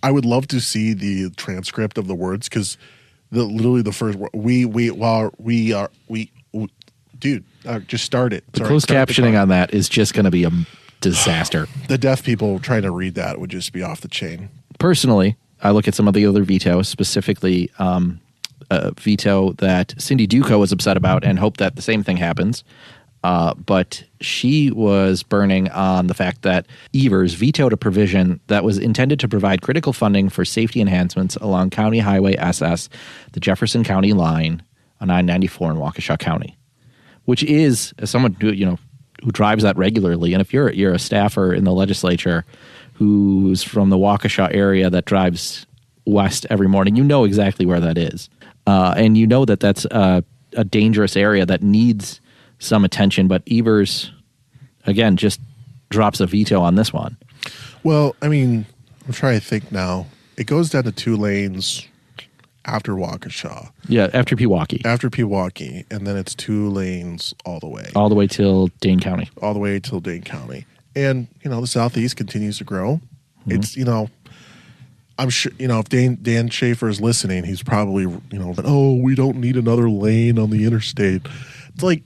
I would love to see the transcript of the words, because literally the first word, dude, just start it. The closed captioning on that is just going to be a disaster. The deaf people trying to read that would just be off the chain. Personally, I look at some of the other vetoes, specifically a veto that Cindy Duco was upset about and hope that the same thing happens. But she was burning on the fact that Evers vetoed a provision that was intended to provide critical funding for safety enhancements along County Highway SS, the Jefferson County line on I-94 in Waukesha County, which is, as someone who drives that regularly, and if you're a staffer in the legislature who's from the Waukesha area that drives west every morning, you know exactly where that is. And you know that that's a dangerous area that needs some attention, but Evers, again, just drops a veto on this one. Well, I mean, I'm trying to think now. It goes down to 2 lanes after Waukesha. Yeah, after Pewaukee. After Pewaukee, and then it's 2 lanes all the way. All the way till Dane County. All the way till Dane County. And, the Southeast continues to grow. Mm-hmm. It's, I'm sure, if Dan Schaefer is listening, he's probably, oh, we don't need another lane on the interstate. It's like,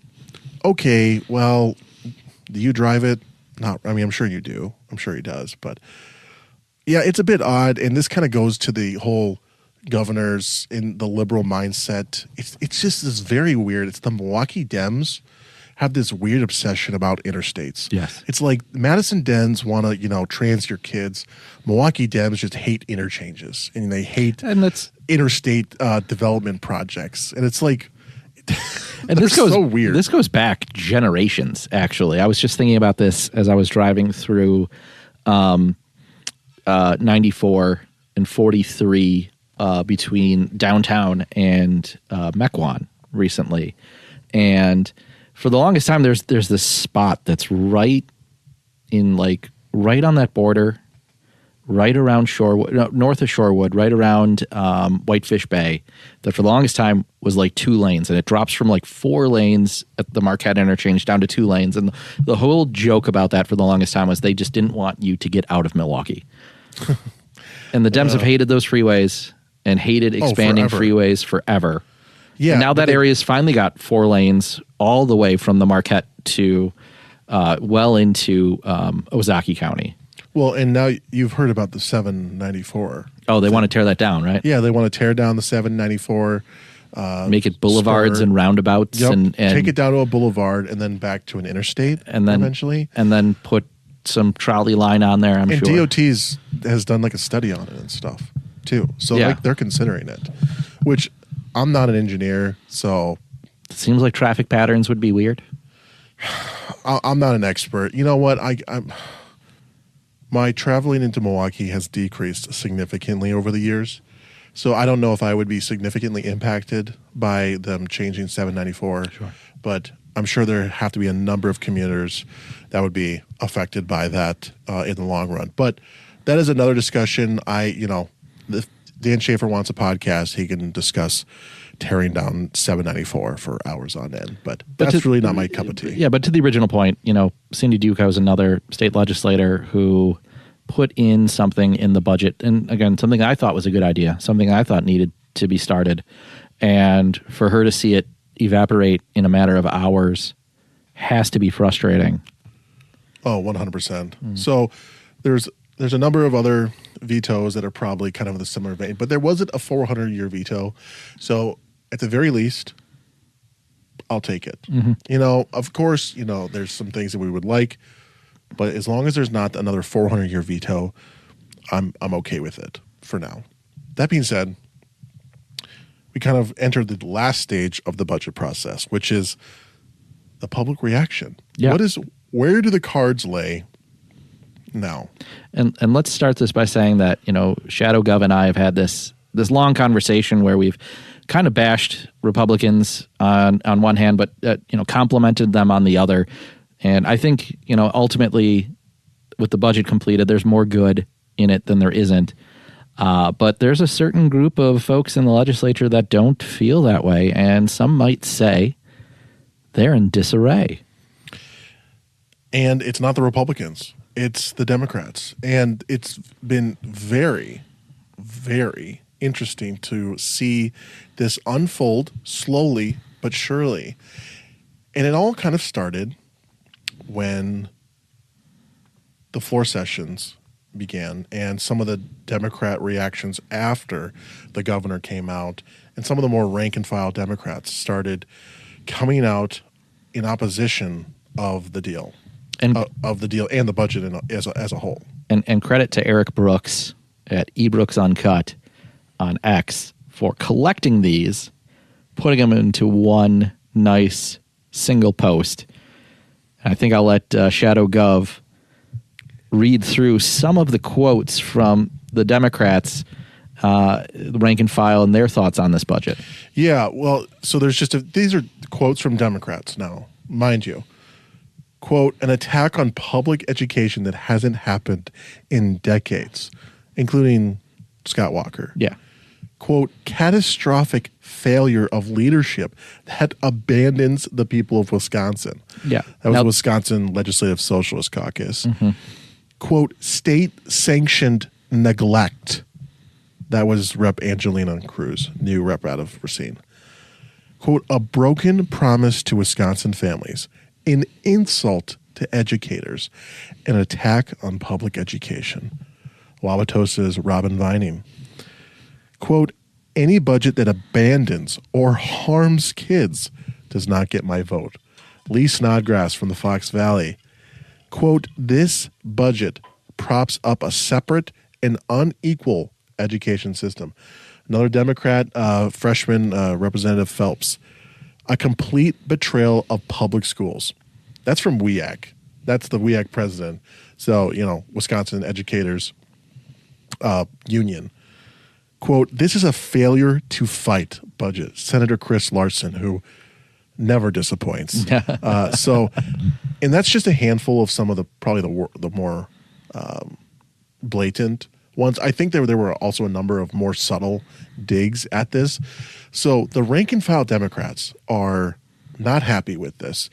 okay, well, do you drive it? I'm sure you do. I'm sure he does. But yeah, it's a bit odd. And this kind of goes to the whole governors in the liberal mindset. It's just this very weird. It's the Milwaukee Dems have this weird obsession about interstates. Yes. It's like Madison Dems want to, trans your kids. Milwaukee Dems just hate interchanges and they hate interstate development projects. And it's like, and this goes so weird. This goes back generations, actually. I was just thinking about this as I was driving through 94 and 43 between downtown and Mequon recently. And for the longest time, there's this spot that's right on that border, right around north of Shorewood, right around Whitefish Bay, that for the longest time was like 2 lanes, and it drops from like 4 lanes at the Marquette interchange down to 2 lanes. And the whole joke about that for the longest time was they just didn't want you to get out of Milwaukee. And the Dems have hated those freeways and hated expanding freeways forever. Yeah. And now that area's finally got 4 lanes all the way from the Marquette to well into Ozaukee County. Well, and now you've heard about the 794. Oh, they want to tear that down, right? Yeah, they want to tear down the 794. Make it boulevards and roundabouts. Yep. And take it down to a boulevard and then back to an interstate eventually. And then put some trolley line on there, I'm sure. And DOT has done like a study on it and stuff too. So they're considering it, which I'm not an engineer, so. It seems like traffic patterns would be weird. I'm not an expert. You know what? My traveling into Milwaukee has decreased significantly over the years. So I don't know if I would be significantly impacted by them changing 794. Sure. But I'm sure there have to be a number of commuters that would be affected by that in the long run. But that is another discussion. If Dan Schaefer wants a podcast, he can discuss tearing down 794 for hours on end. But that's really not my cup of tea. Yeah, but to the original point, Cindy Duke was another state legislator who put in something in the budget. And again, something I thought was a good idea, something I thought needed to be started. And for her to see it evaporate in a matter of hours has to be frustrating. Oh, 100%. So there's a number of other vetoes that are probably kind of in the similar vein, but there wasn't a 400-year veto. So at the very least, I'll take it. Of course, there's some things that we would like, but as long as there's not another 400-year veto, I'm okay with it for now. That being said, we kind of entered the last stage of the budget process, which is the public reaction. Yeah. Where do the cards lay now? And let's start this by saying that, Shadow Gov and I have had this long conversation where we've kind of bashed Republicans on one hand, but complimented them on the other. And I think, ultimately with the budget completed, there's more good in it than there isn't. But there's a certain group of folks in the legislature that don't feel that way. And some might say they're in disarray. And it's not the Republicans. It's the Democrats. And it's been very, very interesting to see this unfold slowly but surely. And it all kind of started when the floor sessions began and some of the Democrat reactions after the governor came out and some of the more rank and file Democrats started coming out in opposition of the deal. And the budget as a whole. And credit to Eric Brooks at eBrooks Uncut on X for collecting these, putting them into one nice single post. I think I'll let Shadow Gov read through some of the quotes from the Democrats, the rank and file, and their thoughts on this budget. Yeah, well, so there's these are quotes from Democrats now, mind you. Quote, an attack on public education that hasn't happened in decades, including Scott Walker. Yeah. Quote, catastrophic failure of leadership that abandons the people of Wisconsin. Yeah. That was Wisconsin Legislative Socialist Caucus. Quote, state-sanctioned neglect That was Rep. Angelina Cruz, new rep out of Racine. Quote, a broken promise to Wisconsin families, an insult to educators, an attack on public education. Wauwatosa's Robin Vining. Quote, any budget that abandons or harms kids does not get my vote. Lee Snodgrass from the Fox Valley. Quote, this budget props up a separate and unequal education system. Another Democrat, freshman Representative Phelps. A complete betrayal of public schools. That's from WEAC. That's the WEAC president. So, Wisconsin Educators Union. Quote, this is a failure to fight budget. Senator Chris Larson, who never disappoints. And that's just a handful of some of the more blatant ones. I think there were also a number of more subtle digs at this. So the rank and file Democrats are not happy with this.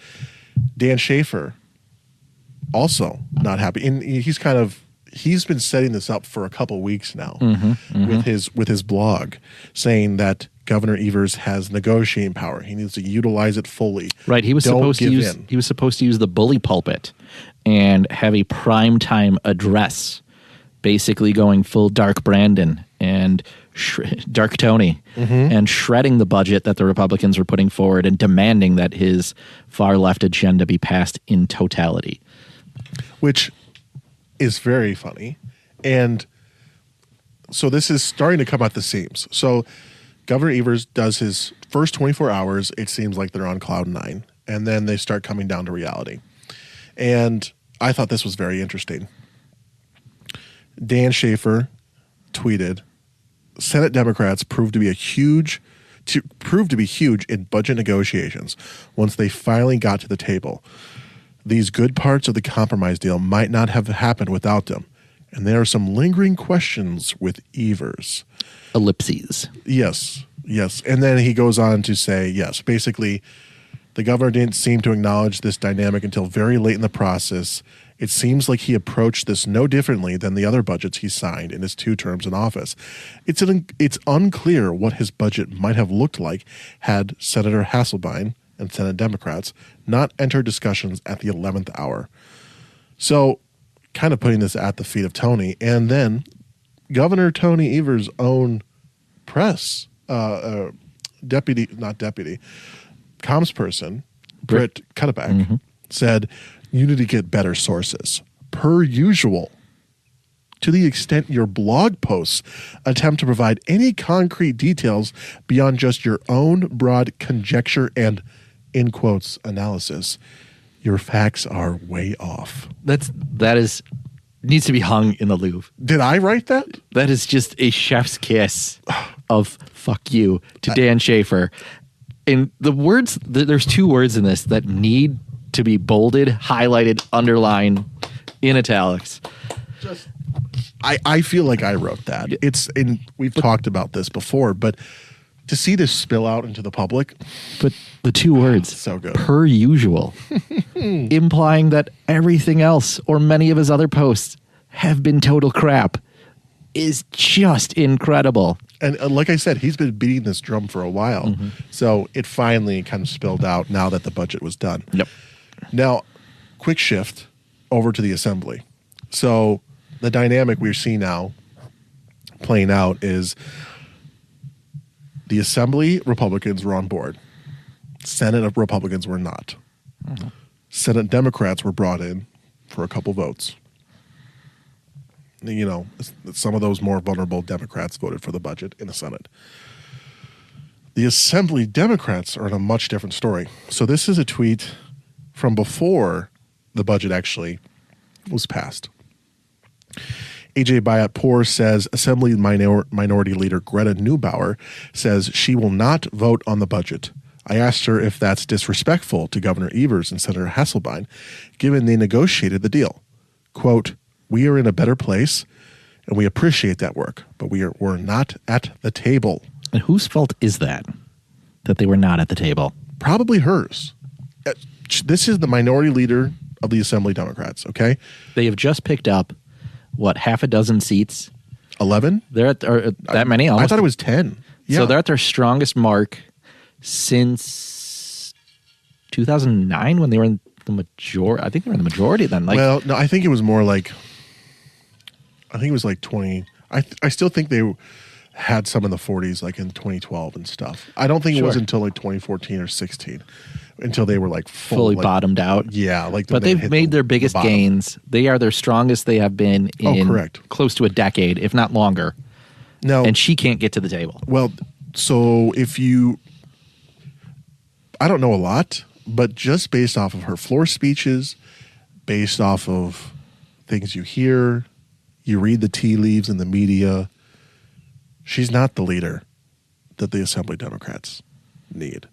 Dan Schaefer also not happy. And he's been setting this up for a couple weeks now with his blog, saying that Governor Evers has negotiating power. He needs to utilize it fully. Right. He was supposed to use the bully pulpit and have a primetime address, basically going full Dark Brandon and Dark Tony and shredding the budget that the Republicans were putting forward and demanding that his far left agenda be passed in totality. Which is very funny. And so this is starting to come at the seams. So Governor Evers does his first 24 hours. It seems like they're on cloud nine, and then they start coming down to reality. And I thought this was very interesting. Dan Schaefer tweeted, Senate Democrats proved to be huge in budget negotiations once they finally got to the table. These good parts of the compromise deal might not have happened without them. And there are some lingering questions with Evers. Ellipses. Yes. And then he goes on to say, yes, basically, the governor didn't seem to acknowledge this dynamic until very late in the process. It seems like he approached this no differently than the other budgets he signed in his 2 terms in office. It's unclear what his budget might have looked like had Senator Hasselbein and Senate Democrats not entered discussions at the 11th hour. So kind of putting this at the feet of Tony. And then Governor Tony Evers' own press, comms person, Britt Cuddeback, said, you need to get better sources. Per usual, to the extent your blog posts attempt to provide any concrete details beyond just your own broad conjecture and, in quotes, analysis, your facts are way off. That is needs to be hung in the Louvre. Did I write that? That is just a chef's kiss of fuck you to Dan Schaefer. And the words, there's 2 words in this that need to be bolded, highlighted, underlined, in italics. I feel like I wrote that. We've talked about this before, but to see this spill out into the public. But the 2 words, so good. Per usual, implying that everything else or many of his other posts have been total crap, is just incredible. And like I said, he's been beating this drum for a while. So it finally kind of spilled out now that the budget was done. Yep. Now, quick shift over to the assembly. So the dynamic we're seeing now playing out is the assembly Republicans were on board. Senate Republicans were not. Senate Democrats were brought in for a couple votes. Some of those more vulnerable Democrats voted for the budget in the Senate. The Assembly Democrats are in a much different story. So this is a tweet from before the budget actually was passed. AJ Bayat-Poor says Assembly Minority Leader Greta Neubauer says she will not vote on the budget. I asked her if that's disrespectful to Governor Evers and Senator Hasselbein, given they negotiated the deal. Quote, we are in a better place, and we appreciate that work, but we're not at the table. And whose fault is that they were not at the table? Probably hers. This is the minority leader of the Assembly Democrats, okay? They have just picked up, half a dozen seats 11? They're at that many. Almost. I thought it was 10. Yeah. So they're at their strongest mark since 2009 when they were in the majority. I think they were in the majority then. Like, well, no, I think it was more like, I think it was like 20. I still think they had some in the 40s, like in 2012 and stuff. I don't think it was until like 2014 or 16 until they were like fully like, bottomed out. Yeah, like. But they've made their biggest gains. They are their strongest they have been in close to a decade, if not longer. No, and she can't get to the table. Well, so I don't know a lot, but just based off of her floor speeches, based off of things you hear, you read the tea leaves in the media, she's not the leader that the Assembly Democrats need.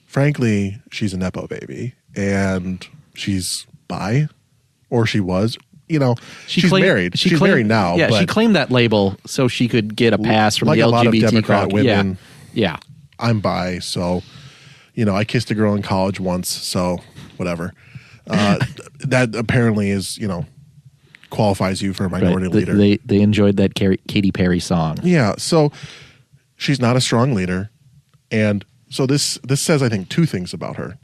Frankly, she's a Nepo baby, and she's bi, or she was. You know, she's married. She's married now. Yeah, but she claimed that label so she could get a pass from like the a lot of LGBT Democrat women. Yeah. I'm bi, so, you know, I kissed a girl in college once, so whatever. That apparently is, you know, qualifies you for a minority leader. They enjoyed that Katy Perry song. Yeah, so she's not a strong leader, and so this says, I think, two things about her.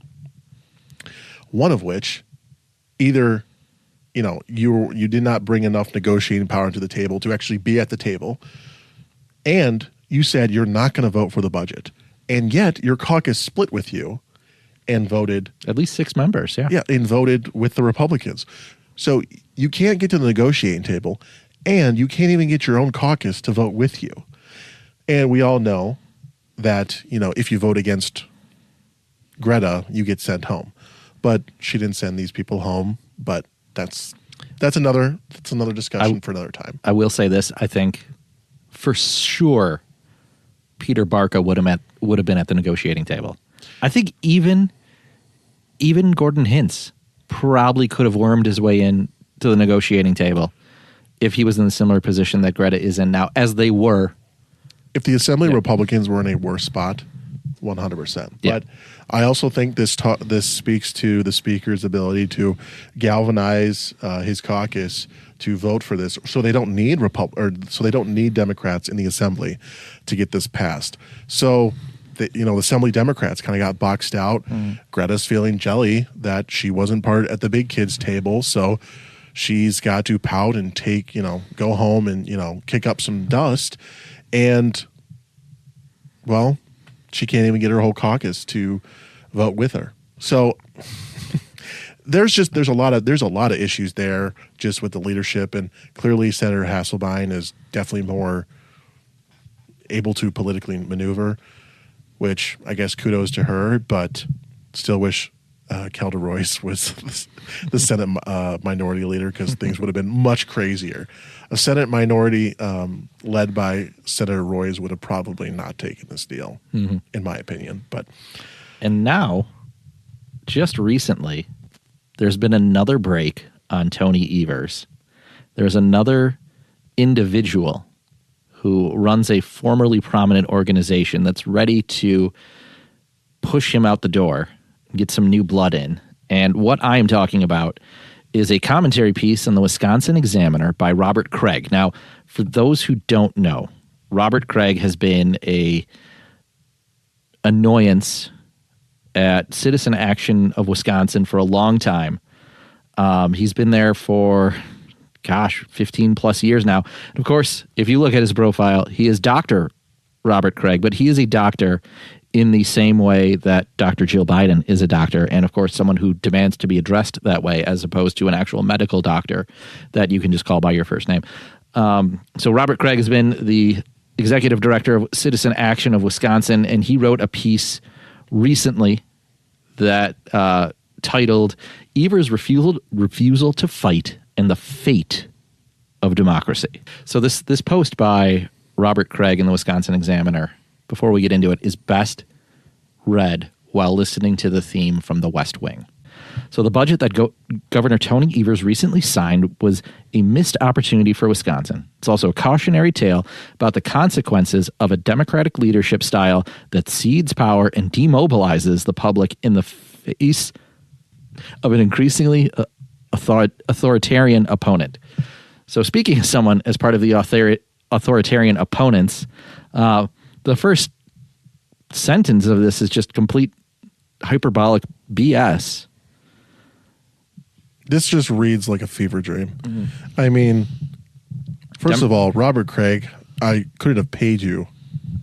One of which, either, you know, you did not bring enough negotiating power to the table to actually be at the table, and you said you're not going to vote for the budget, and yet your caucus split with you and voted. At least 6 members, yeah. Yeah, and voted with the Republicans. So you can't get to the negotiating table, and you can't even get your own caucus to vote with you. And we all know that, you know, if you vote against Greta, you get sent home. But she didn't send these people home. But that's another discussion for another time. I will say this: I think for sure Peter Barca would have been at the negotiating table. I think even Gordon Hintz probably could have wormed his way in to the negotiating table if he was in the similar position that Greta is in now, as they were. If the Assembly Republicans were in a worse spot, 100%. Yeah. But I also think this speaks to the Speaker's ability to galvanize his caucus to vote for this, so they don't need so they don't need Democrats in the Assembly to get this passed. So, the Assembly Democrats kind of got boxed out. Greta's feeling jelly that she wasn't part at the big kids table, so she's got to pout and go home and kick up some dust. And, well, she can't even get her whole caucus to vote with her. So there's a lot of issues there just with the leadership, and clearly Senator Hasselbein is definitely more able to politically maneuver, which I guess kudos to her, but still wish Kelda Royce was the Senate minority leader, because things would have been much crazier. A Senate minority led by Senator Royce would have probably not taken this deal, in my opinion. And now, just recently, there's been another break on Tony Evers. There's another individual who runs a formerly prominent organization that's ready to push him out the door, get some new blood in. And what I am talking about is a commentary piece in the Wisconsin Examiner by Robert Craig. Now, for those who don't know, Robert Craig has been a annoyance at Citizen Action of Wisconsin for a long time. He's been there for, 15 plus years now. And of course, if you look at his profile, he is Dr. Robert Craig, but he is a doctor in the same way that Dr. Jill Biden is a doctor, and of course someone who demands to be addressed that way, as opposed to an actual medical doctor that you can just call by your first name. So Robert Craig has been the executive director of Citizen Action of Wisconsin, and he wrote a piece recently that titled "Evers' Refusal to Fight and the Fate of Democracy." So this post by Robert Craig in the Wisconsin Examiner, before we get into it, is best read while listening to the theme from The West Wing. So the budget that Governor Tony Evers recently signed was a missed opportunity for Wisconsin. It's also a cautionary tale about the consequences of a Democratic leadership style that cedes power and demobilizes the public in the face of an increasingly authoritarian opponent. So speaking as someone as part of the authoritarian opponents. The first sentence of this is just complete hyperbolic BS. This just reads like a fever dream. I mean, first of all, Robert Craig, I couldn't have paid you,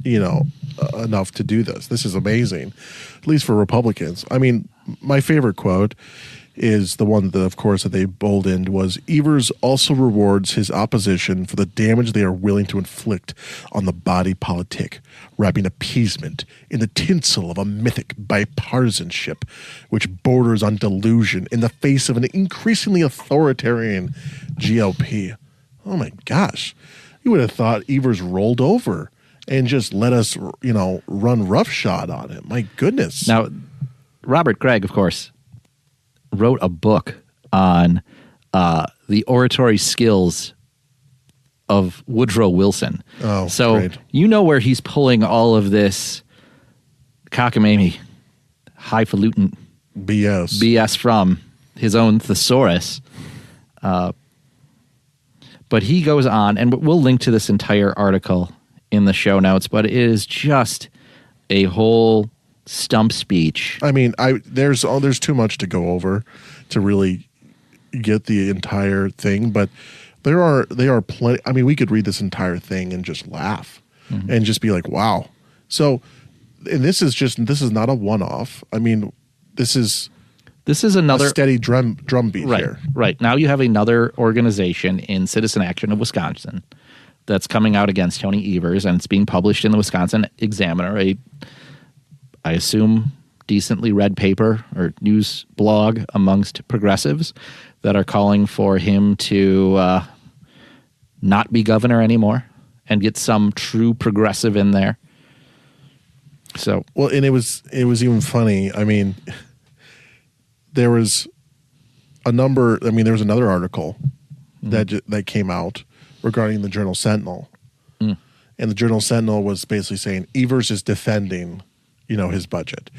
enough to do this. This is amazing, at least for Republicans. I mean, my favorite quote is the one that, of course, that they boldened was, Evers also rewards his opposition for the damage they are willing to inflict on the body politic, wrapping appeasement in the tinsel of a mythic bipartisanship which borders on delusion in the face of an increasingly authoritarian GOP. Oh my gosh. You would have thought Evers rolled over and just let us, run roughshod on him. My goodness. Now, Robert Craig, of course, wrote a book on the oratory skills of Woodrow Wilson. Oh, so great. You know where he's pulling all of this cockamamie, highfalutin BS from his own thesaurus. But he goes on, and we'll link to this entire article in the show notes, but it is just a whole stump speech. I mean, there's too much to go over to really get the entire thing, but there are plenty. I mean, we could read this entire thing and just laugh and just be like, wow. So, and this is not a one-off. I mean, this is another a steady drumbeat here. Right. Now you have another organization in Citizen Action of Wisconsin that's coming out against Tony Evers, and it's being published in the Wisconsin Examiner, I assume decently read paper or news blog amongst progressives that are calling for him to not be governor anymore and get some true progressive in there. So, well, and it was even funny. I mean, there was another article that came out regarding the Journal Sentinel. And the Journal Sentinel was basically saying Evers is defending, his budget.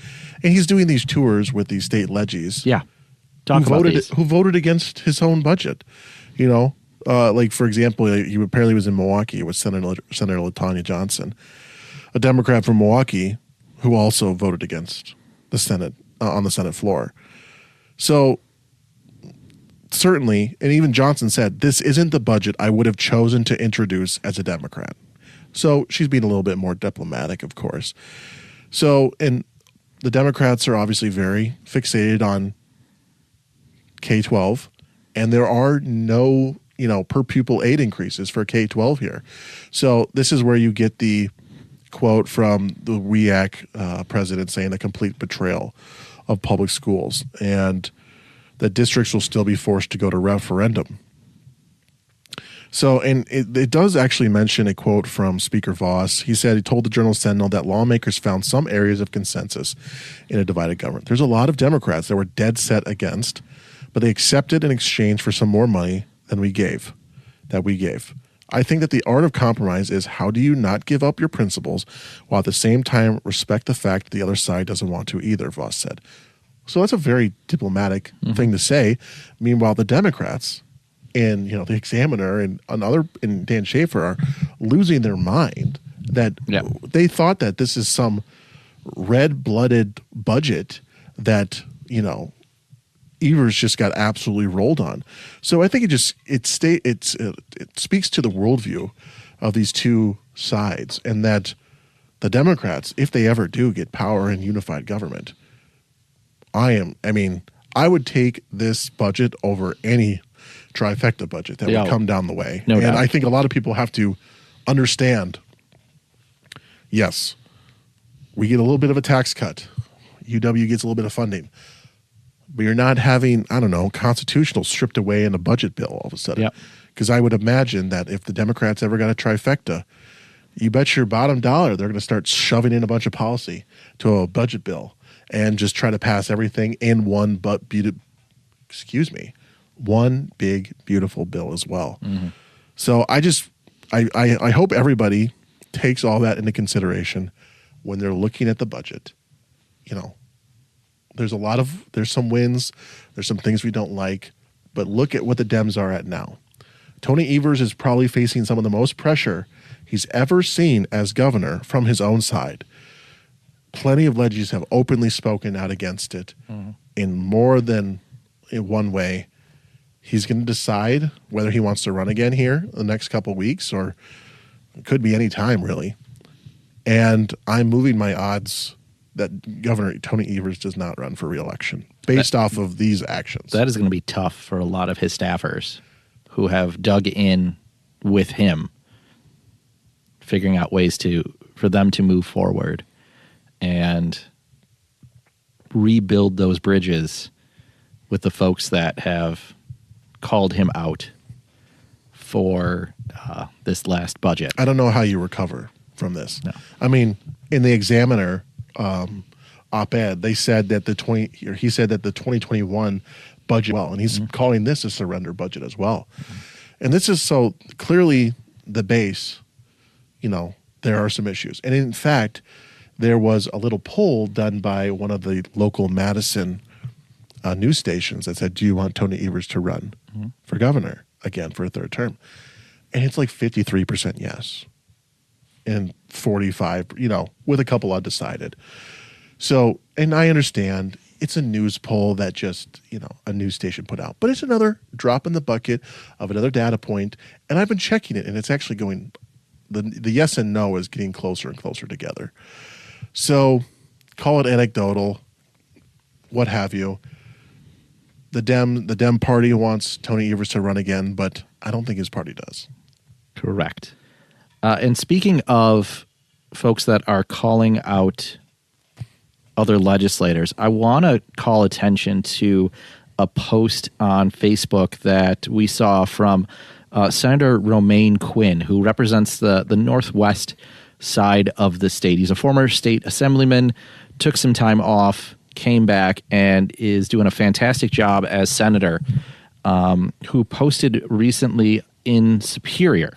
And he's doing these tours with these state legis. Yeah. Who voted against his own budget. Like, for example, he apparently was in Milwaukee with Senator LaTanya Johnson, a Democrat from Milwaukee who also voted against the Senate on the Senate floor. So certainly, and even Johnson said, this isn't the budget I would have chosen to introduce as a Democrat. So she's being a little bit more diplomatic, of course. So, and the Democrats are obviously very fixated on K-12, and there are no, per pupil aid increases for K-12 here. So this is where you get the quote from the WEAC president saying a complete betrayal of public schools, and that districts will still be forced to go to referendum. So, and it does actually mention a quote from Speaker Voss. He said he told the Journal Sentinel that lawmakers found some areas of consensus in a divided government. There's a lot of Democrats that were dead set against, but they accepted in exchange for some more money than we gave. I think that the art of compromise is how do you not give up your principles while at the same time respect the fact that the other side doesn't want to either, Voss said. So that's a very diplomatic thing to say. Meanwhile, the Democrats and the Examiner and Dan Schaefer are losing their mind that they thought that this is some red-blooded budget that Evers just got absolutely rolled on. So I think it speaks to the worldview of these two sides, and that the Democrats, if they ever do get power in unified government, I would take this budget over any trifecta budget that would come down the way. No doubt. I think a lot of people have to understand, yes, we get a little bit of a tax cut. UW gets a little bit of funding. But you're not having, constitutional stripped away in a budget bill all of a sudden. Because I would imagine that if the Democrats ever got a trifecta, you bet your bottom dollar they're going to start shoving in a bunch of policy to a budget bill and just try to pass everything in one big, beautiful bill as well. So I hope everybody takes all that into consideration when they're looking at the budget. There's some wins, there's some things we don't like, but look at what the Dems are at now. Tony Evers is probably facing some of the most pressure he's ever seen as governor from his own side. Plenty of legislators have openly spoken out against it in more than in one way. He's going to decide whether he wants to run again here in the next couple of weeks, or it could be any time, really. And I'm moving my odds that Governor Tony Evers does not run for re-election based off of these actions. That is going to be tough for a lot of his staffers who have dug in with him, figuring out ways for them to move forward and rebuild those bridges with the folks that have called him out for this last budget. I don't know how you recover from this. No. I mean, in the Examiner op-ed, he said that the 2021 budget, and he's calling this a surrender budget as well. And this is so clearly the base, there are some issues. And in fact, there was a little poll done by one of the local Madison news stations that said, do you want Tony Evers to run for governor again for a third term? And it's like 53% yes. And 45, with a couple undecided. So, and I understand it's a news poll that just, a news station put out. But it's another drop in the bucket of another data point. And I've been checking it, and it's actually going, the yes and no is getting closer and closer together. So, call it anecdotal, what have you. The Dem party wants Tony Evers to run again, but I don't think his party does. Correct. And speaking of folks that are calling out other legislators, I want to call attention to a post on Facebook that we saw from Senator Romaine Quinn, who represents the Northwest side of the state. He's a former state assemblyman, took some time off, came back, and is doing a fantastic job as senator, who posted recently in Superior.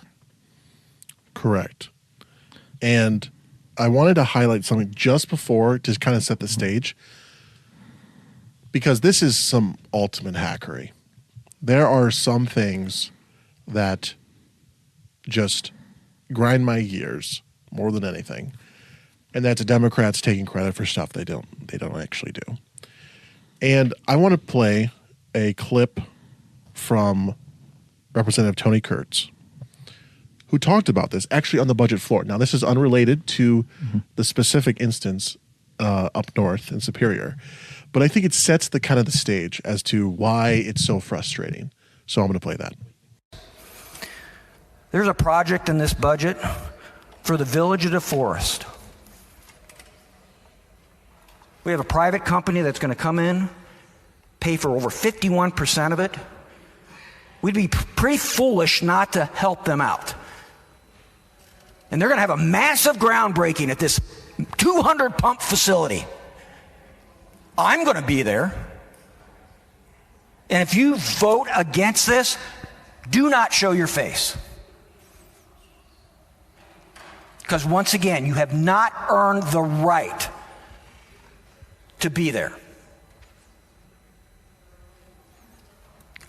Correct. And I wanted to highlight something just before to kind of set the stage, because this is some ultimate hackery. There are some things that just grind my gears more than anything, and that's Democrats taking credit for stuff they don't actually do. And I want to play a clip from Representative Tony Kurtz, who talked about this actually on the budget floor. Now, this is unrelated to the specific instance up north in Superior, but I think it sets the kind of the stage as to why it's so frustrating. So I'm going to play that. There's a project in this budget for the village of DeForest. We have a private company that's going to come in, pay for over 51% of it. We'd be pretty foolish not to help them out. And they're going to have a massive groundbreaking at this 200 pump facility. I'm going to be there. And if you vote against this, do not show your face. Because once again, you have not earned the right to be there.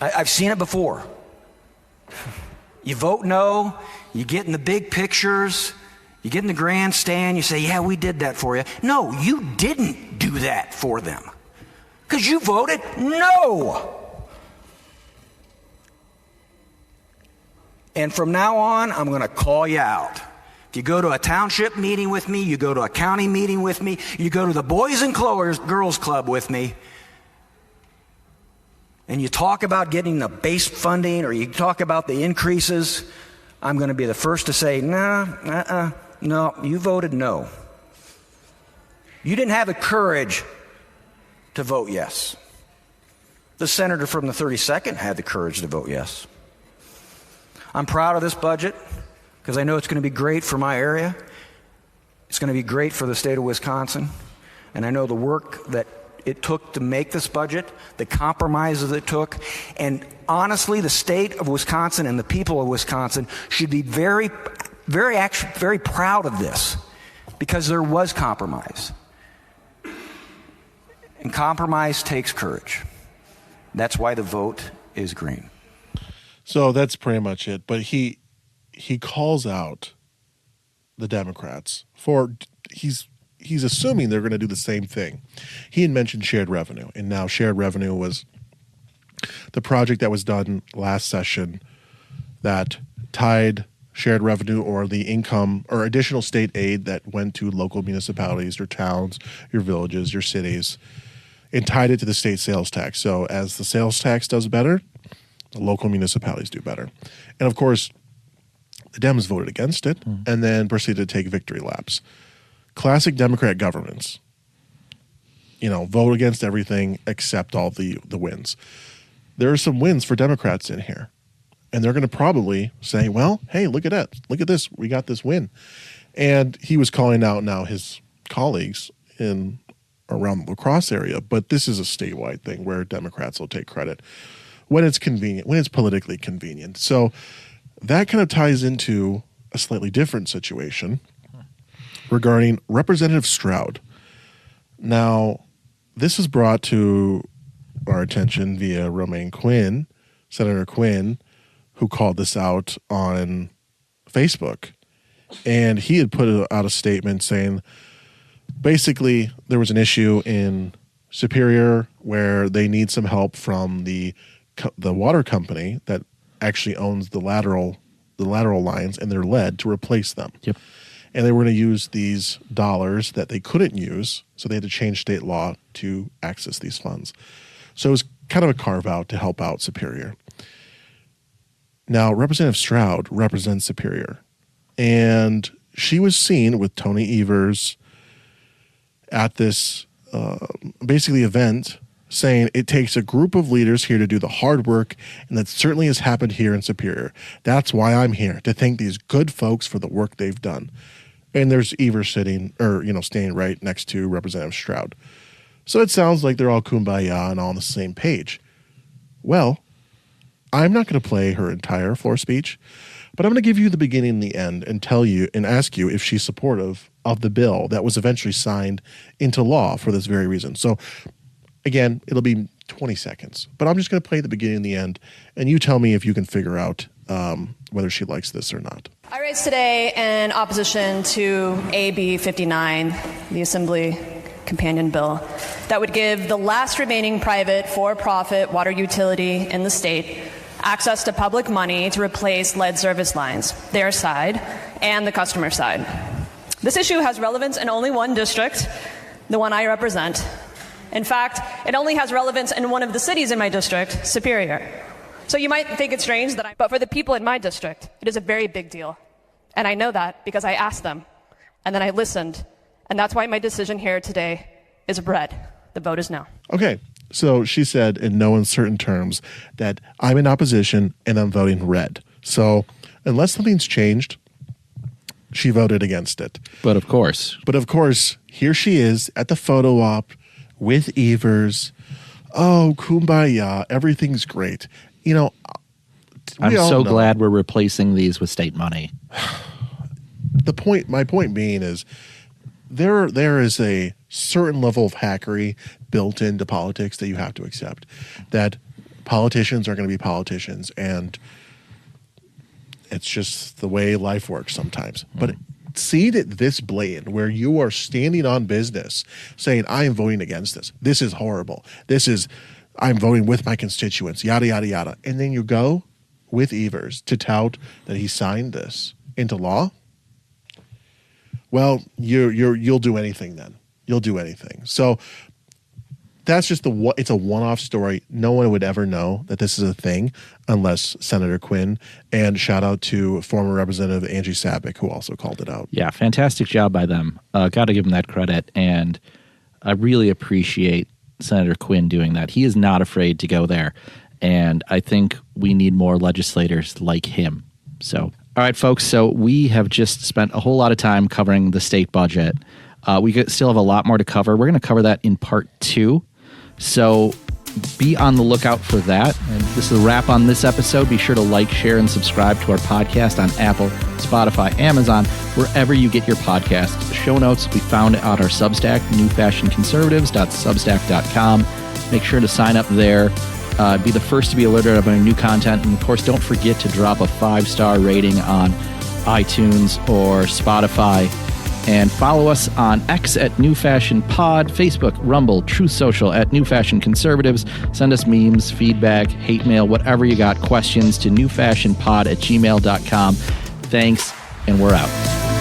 I've seen it before. You vote no, you get in the big pictures, you get in the grandstand, you say, yeah, we did that for you. No, you didn't do that for them, because you voted no. And from now on, I'm going to call you out. If you go to a township meeting with me, you go to a county meeting with me, you go to the Boys and Girls Club with me, and you talk about getting the base funding or you talk about the increases, I'm going to be the first to say, no, you voted no. You didn't have the courage to vote yes. The senator from the 32nd had the courage to vote yes. I'm proud of this budget because I know it's going to be great for my area. It's going to be great for the state of Wisconsin. And I know the work that it took to make this budget, the compromises it took, and honestly, the state of Wisconsin and the people of Wisconsin should be very proud of this, because there was compromise. And compromise takes courage. That's why the vote is green. So that's pretty much it. But he calls out the Democrats for he's assuming they're going to do the same thing. He had mentioned shared revenue, and now shared revenue was the project that was done last session that tied shared revenue or the income or additional state aid that went to local municipalities, your towns, your villages, your cities, and tied it to the state sales tax. So as the sales tax does better, the local municipalities do better. And of course, the Dems voted against it and then proceeded to take victory laps. Classic Democrat governments, vote against everything except all the wins. There are some wins for Democrats in here. And they're going to probably say, well, hey, look at that. Look at this. We got this win. And he was calling out now his colleagues around the La Crosse area. But this is a statewide thing where Democrats will take credit when it's convenient, when it's politically convenient. So that kind of ties into a slightly different situation regarding Representative Stroud. Now, this is brought to our attention via Romaine Quinn, Senator Quinn, who called this out on Facebook. And he had put out a statement saying, basically, there was an issue in Superior where they need some help from the water company that actually owns the lateral lines and their lead to replace them. Yep. And they were going to use these dollars that they couldn't use, so they had to change state law to access these funds. So it was kind of a carve-out to help out Superior. Now, Representative Stroud represents Superior, and she was seen with Tony Evers at this basically event saying it takes a group of leaders here to do the hard work, and that certainly has happened here in Superior. That's why I'm here, to thank these good folks for the work they've done. And there's Evers standing right next to Representative Stroud. So it sounds like they're all kumbaya and all on the same page. Well, I'm not going to play her entire floor speech, but I'm going to give you the beginning and the end and tell you and ask you if she's supportive of the bill that was eventually signed into law for this very reason. So again, it'll be 20 seconds, but I'm just going to play the beginning and the end, and you tell me if you can figure out whether she likes this or not. I raise today in opposition to AB 59, the Assembly Companion Bill, that would give the last remaining private for-profit water utility in the state access to public money to replace lead service lines, their side and the customer side. This issue has relevance in only one district, the one I represent. In fact, it only has relevance in one of the cities in my district, Superior. So you might think it's strange but for the people in my district, it is a very big deal. And I know that because I asked them, and then I listened, and that's why my decision here today is red. The vote is no. Okay, so she said in no uncertain terms that I'm in opposition and I'm voting red. So unless something's changed, she voted against it. But of course, here she is at the photo op with Evers. Oh, kumbaya, everything's great. I'm so glad we're replacing these with state money. My point being is there is a certain level of hackery built into politics that you have to accept, that politicians are going to be politicians, and it's just the way life works sometimes. But seeing it this blatant, where you are standing on business saying, I am voting against this. This is horrible. I'm voting with my constituents, yada, yada, yada. And then you go with Evers to tout that he signed this into law. Well, you'll do anything then. You'll do anything. So that's just it's a one-off story. No one would ever know that this is a thing unless Senator Quinn, and shout out to former Representative Angie Sabick, who also called it out. Yeah, fantastic job by them. Got to give them that credit. And I really appreciate Senator Quinn doing that. He is not afraid to go there. And I think we need more legislators like him. So, all right, folks. So we have just spent a whole lot of time covering the state budget. We still have a lot more to cover. We're going to cover that in part 2. So be on the lookout for that. And this is a wrap on this episode. Be sure to like, share, and subscribe to our podcast on Apple, Spotify, Amazon, wherever you get your podcasts. The show notes will be found on our Substack, newfashionconservatives.substack.com. Make sure to sign up there. Be the first to be alerted of our new content. And of course, don't forget to drop a 5-star rating on iTunes or Spotify. And follow us on X at New Fashion Pod, Facebook, Rumble, Truth Social at New Fashion Conservatives. Send us memes, feedback, hate mail, whatever you got, questions to newfashionpod@gmail.com. Thanks, and we're out.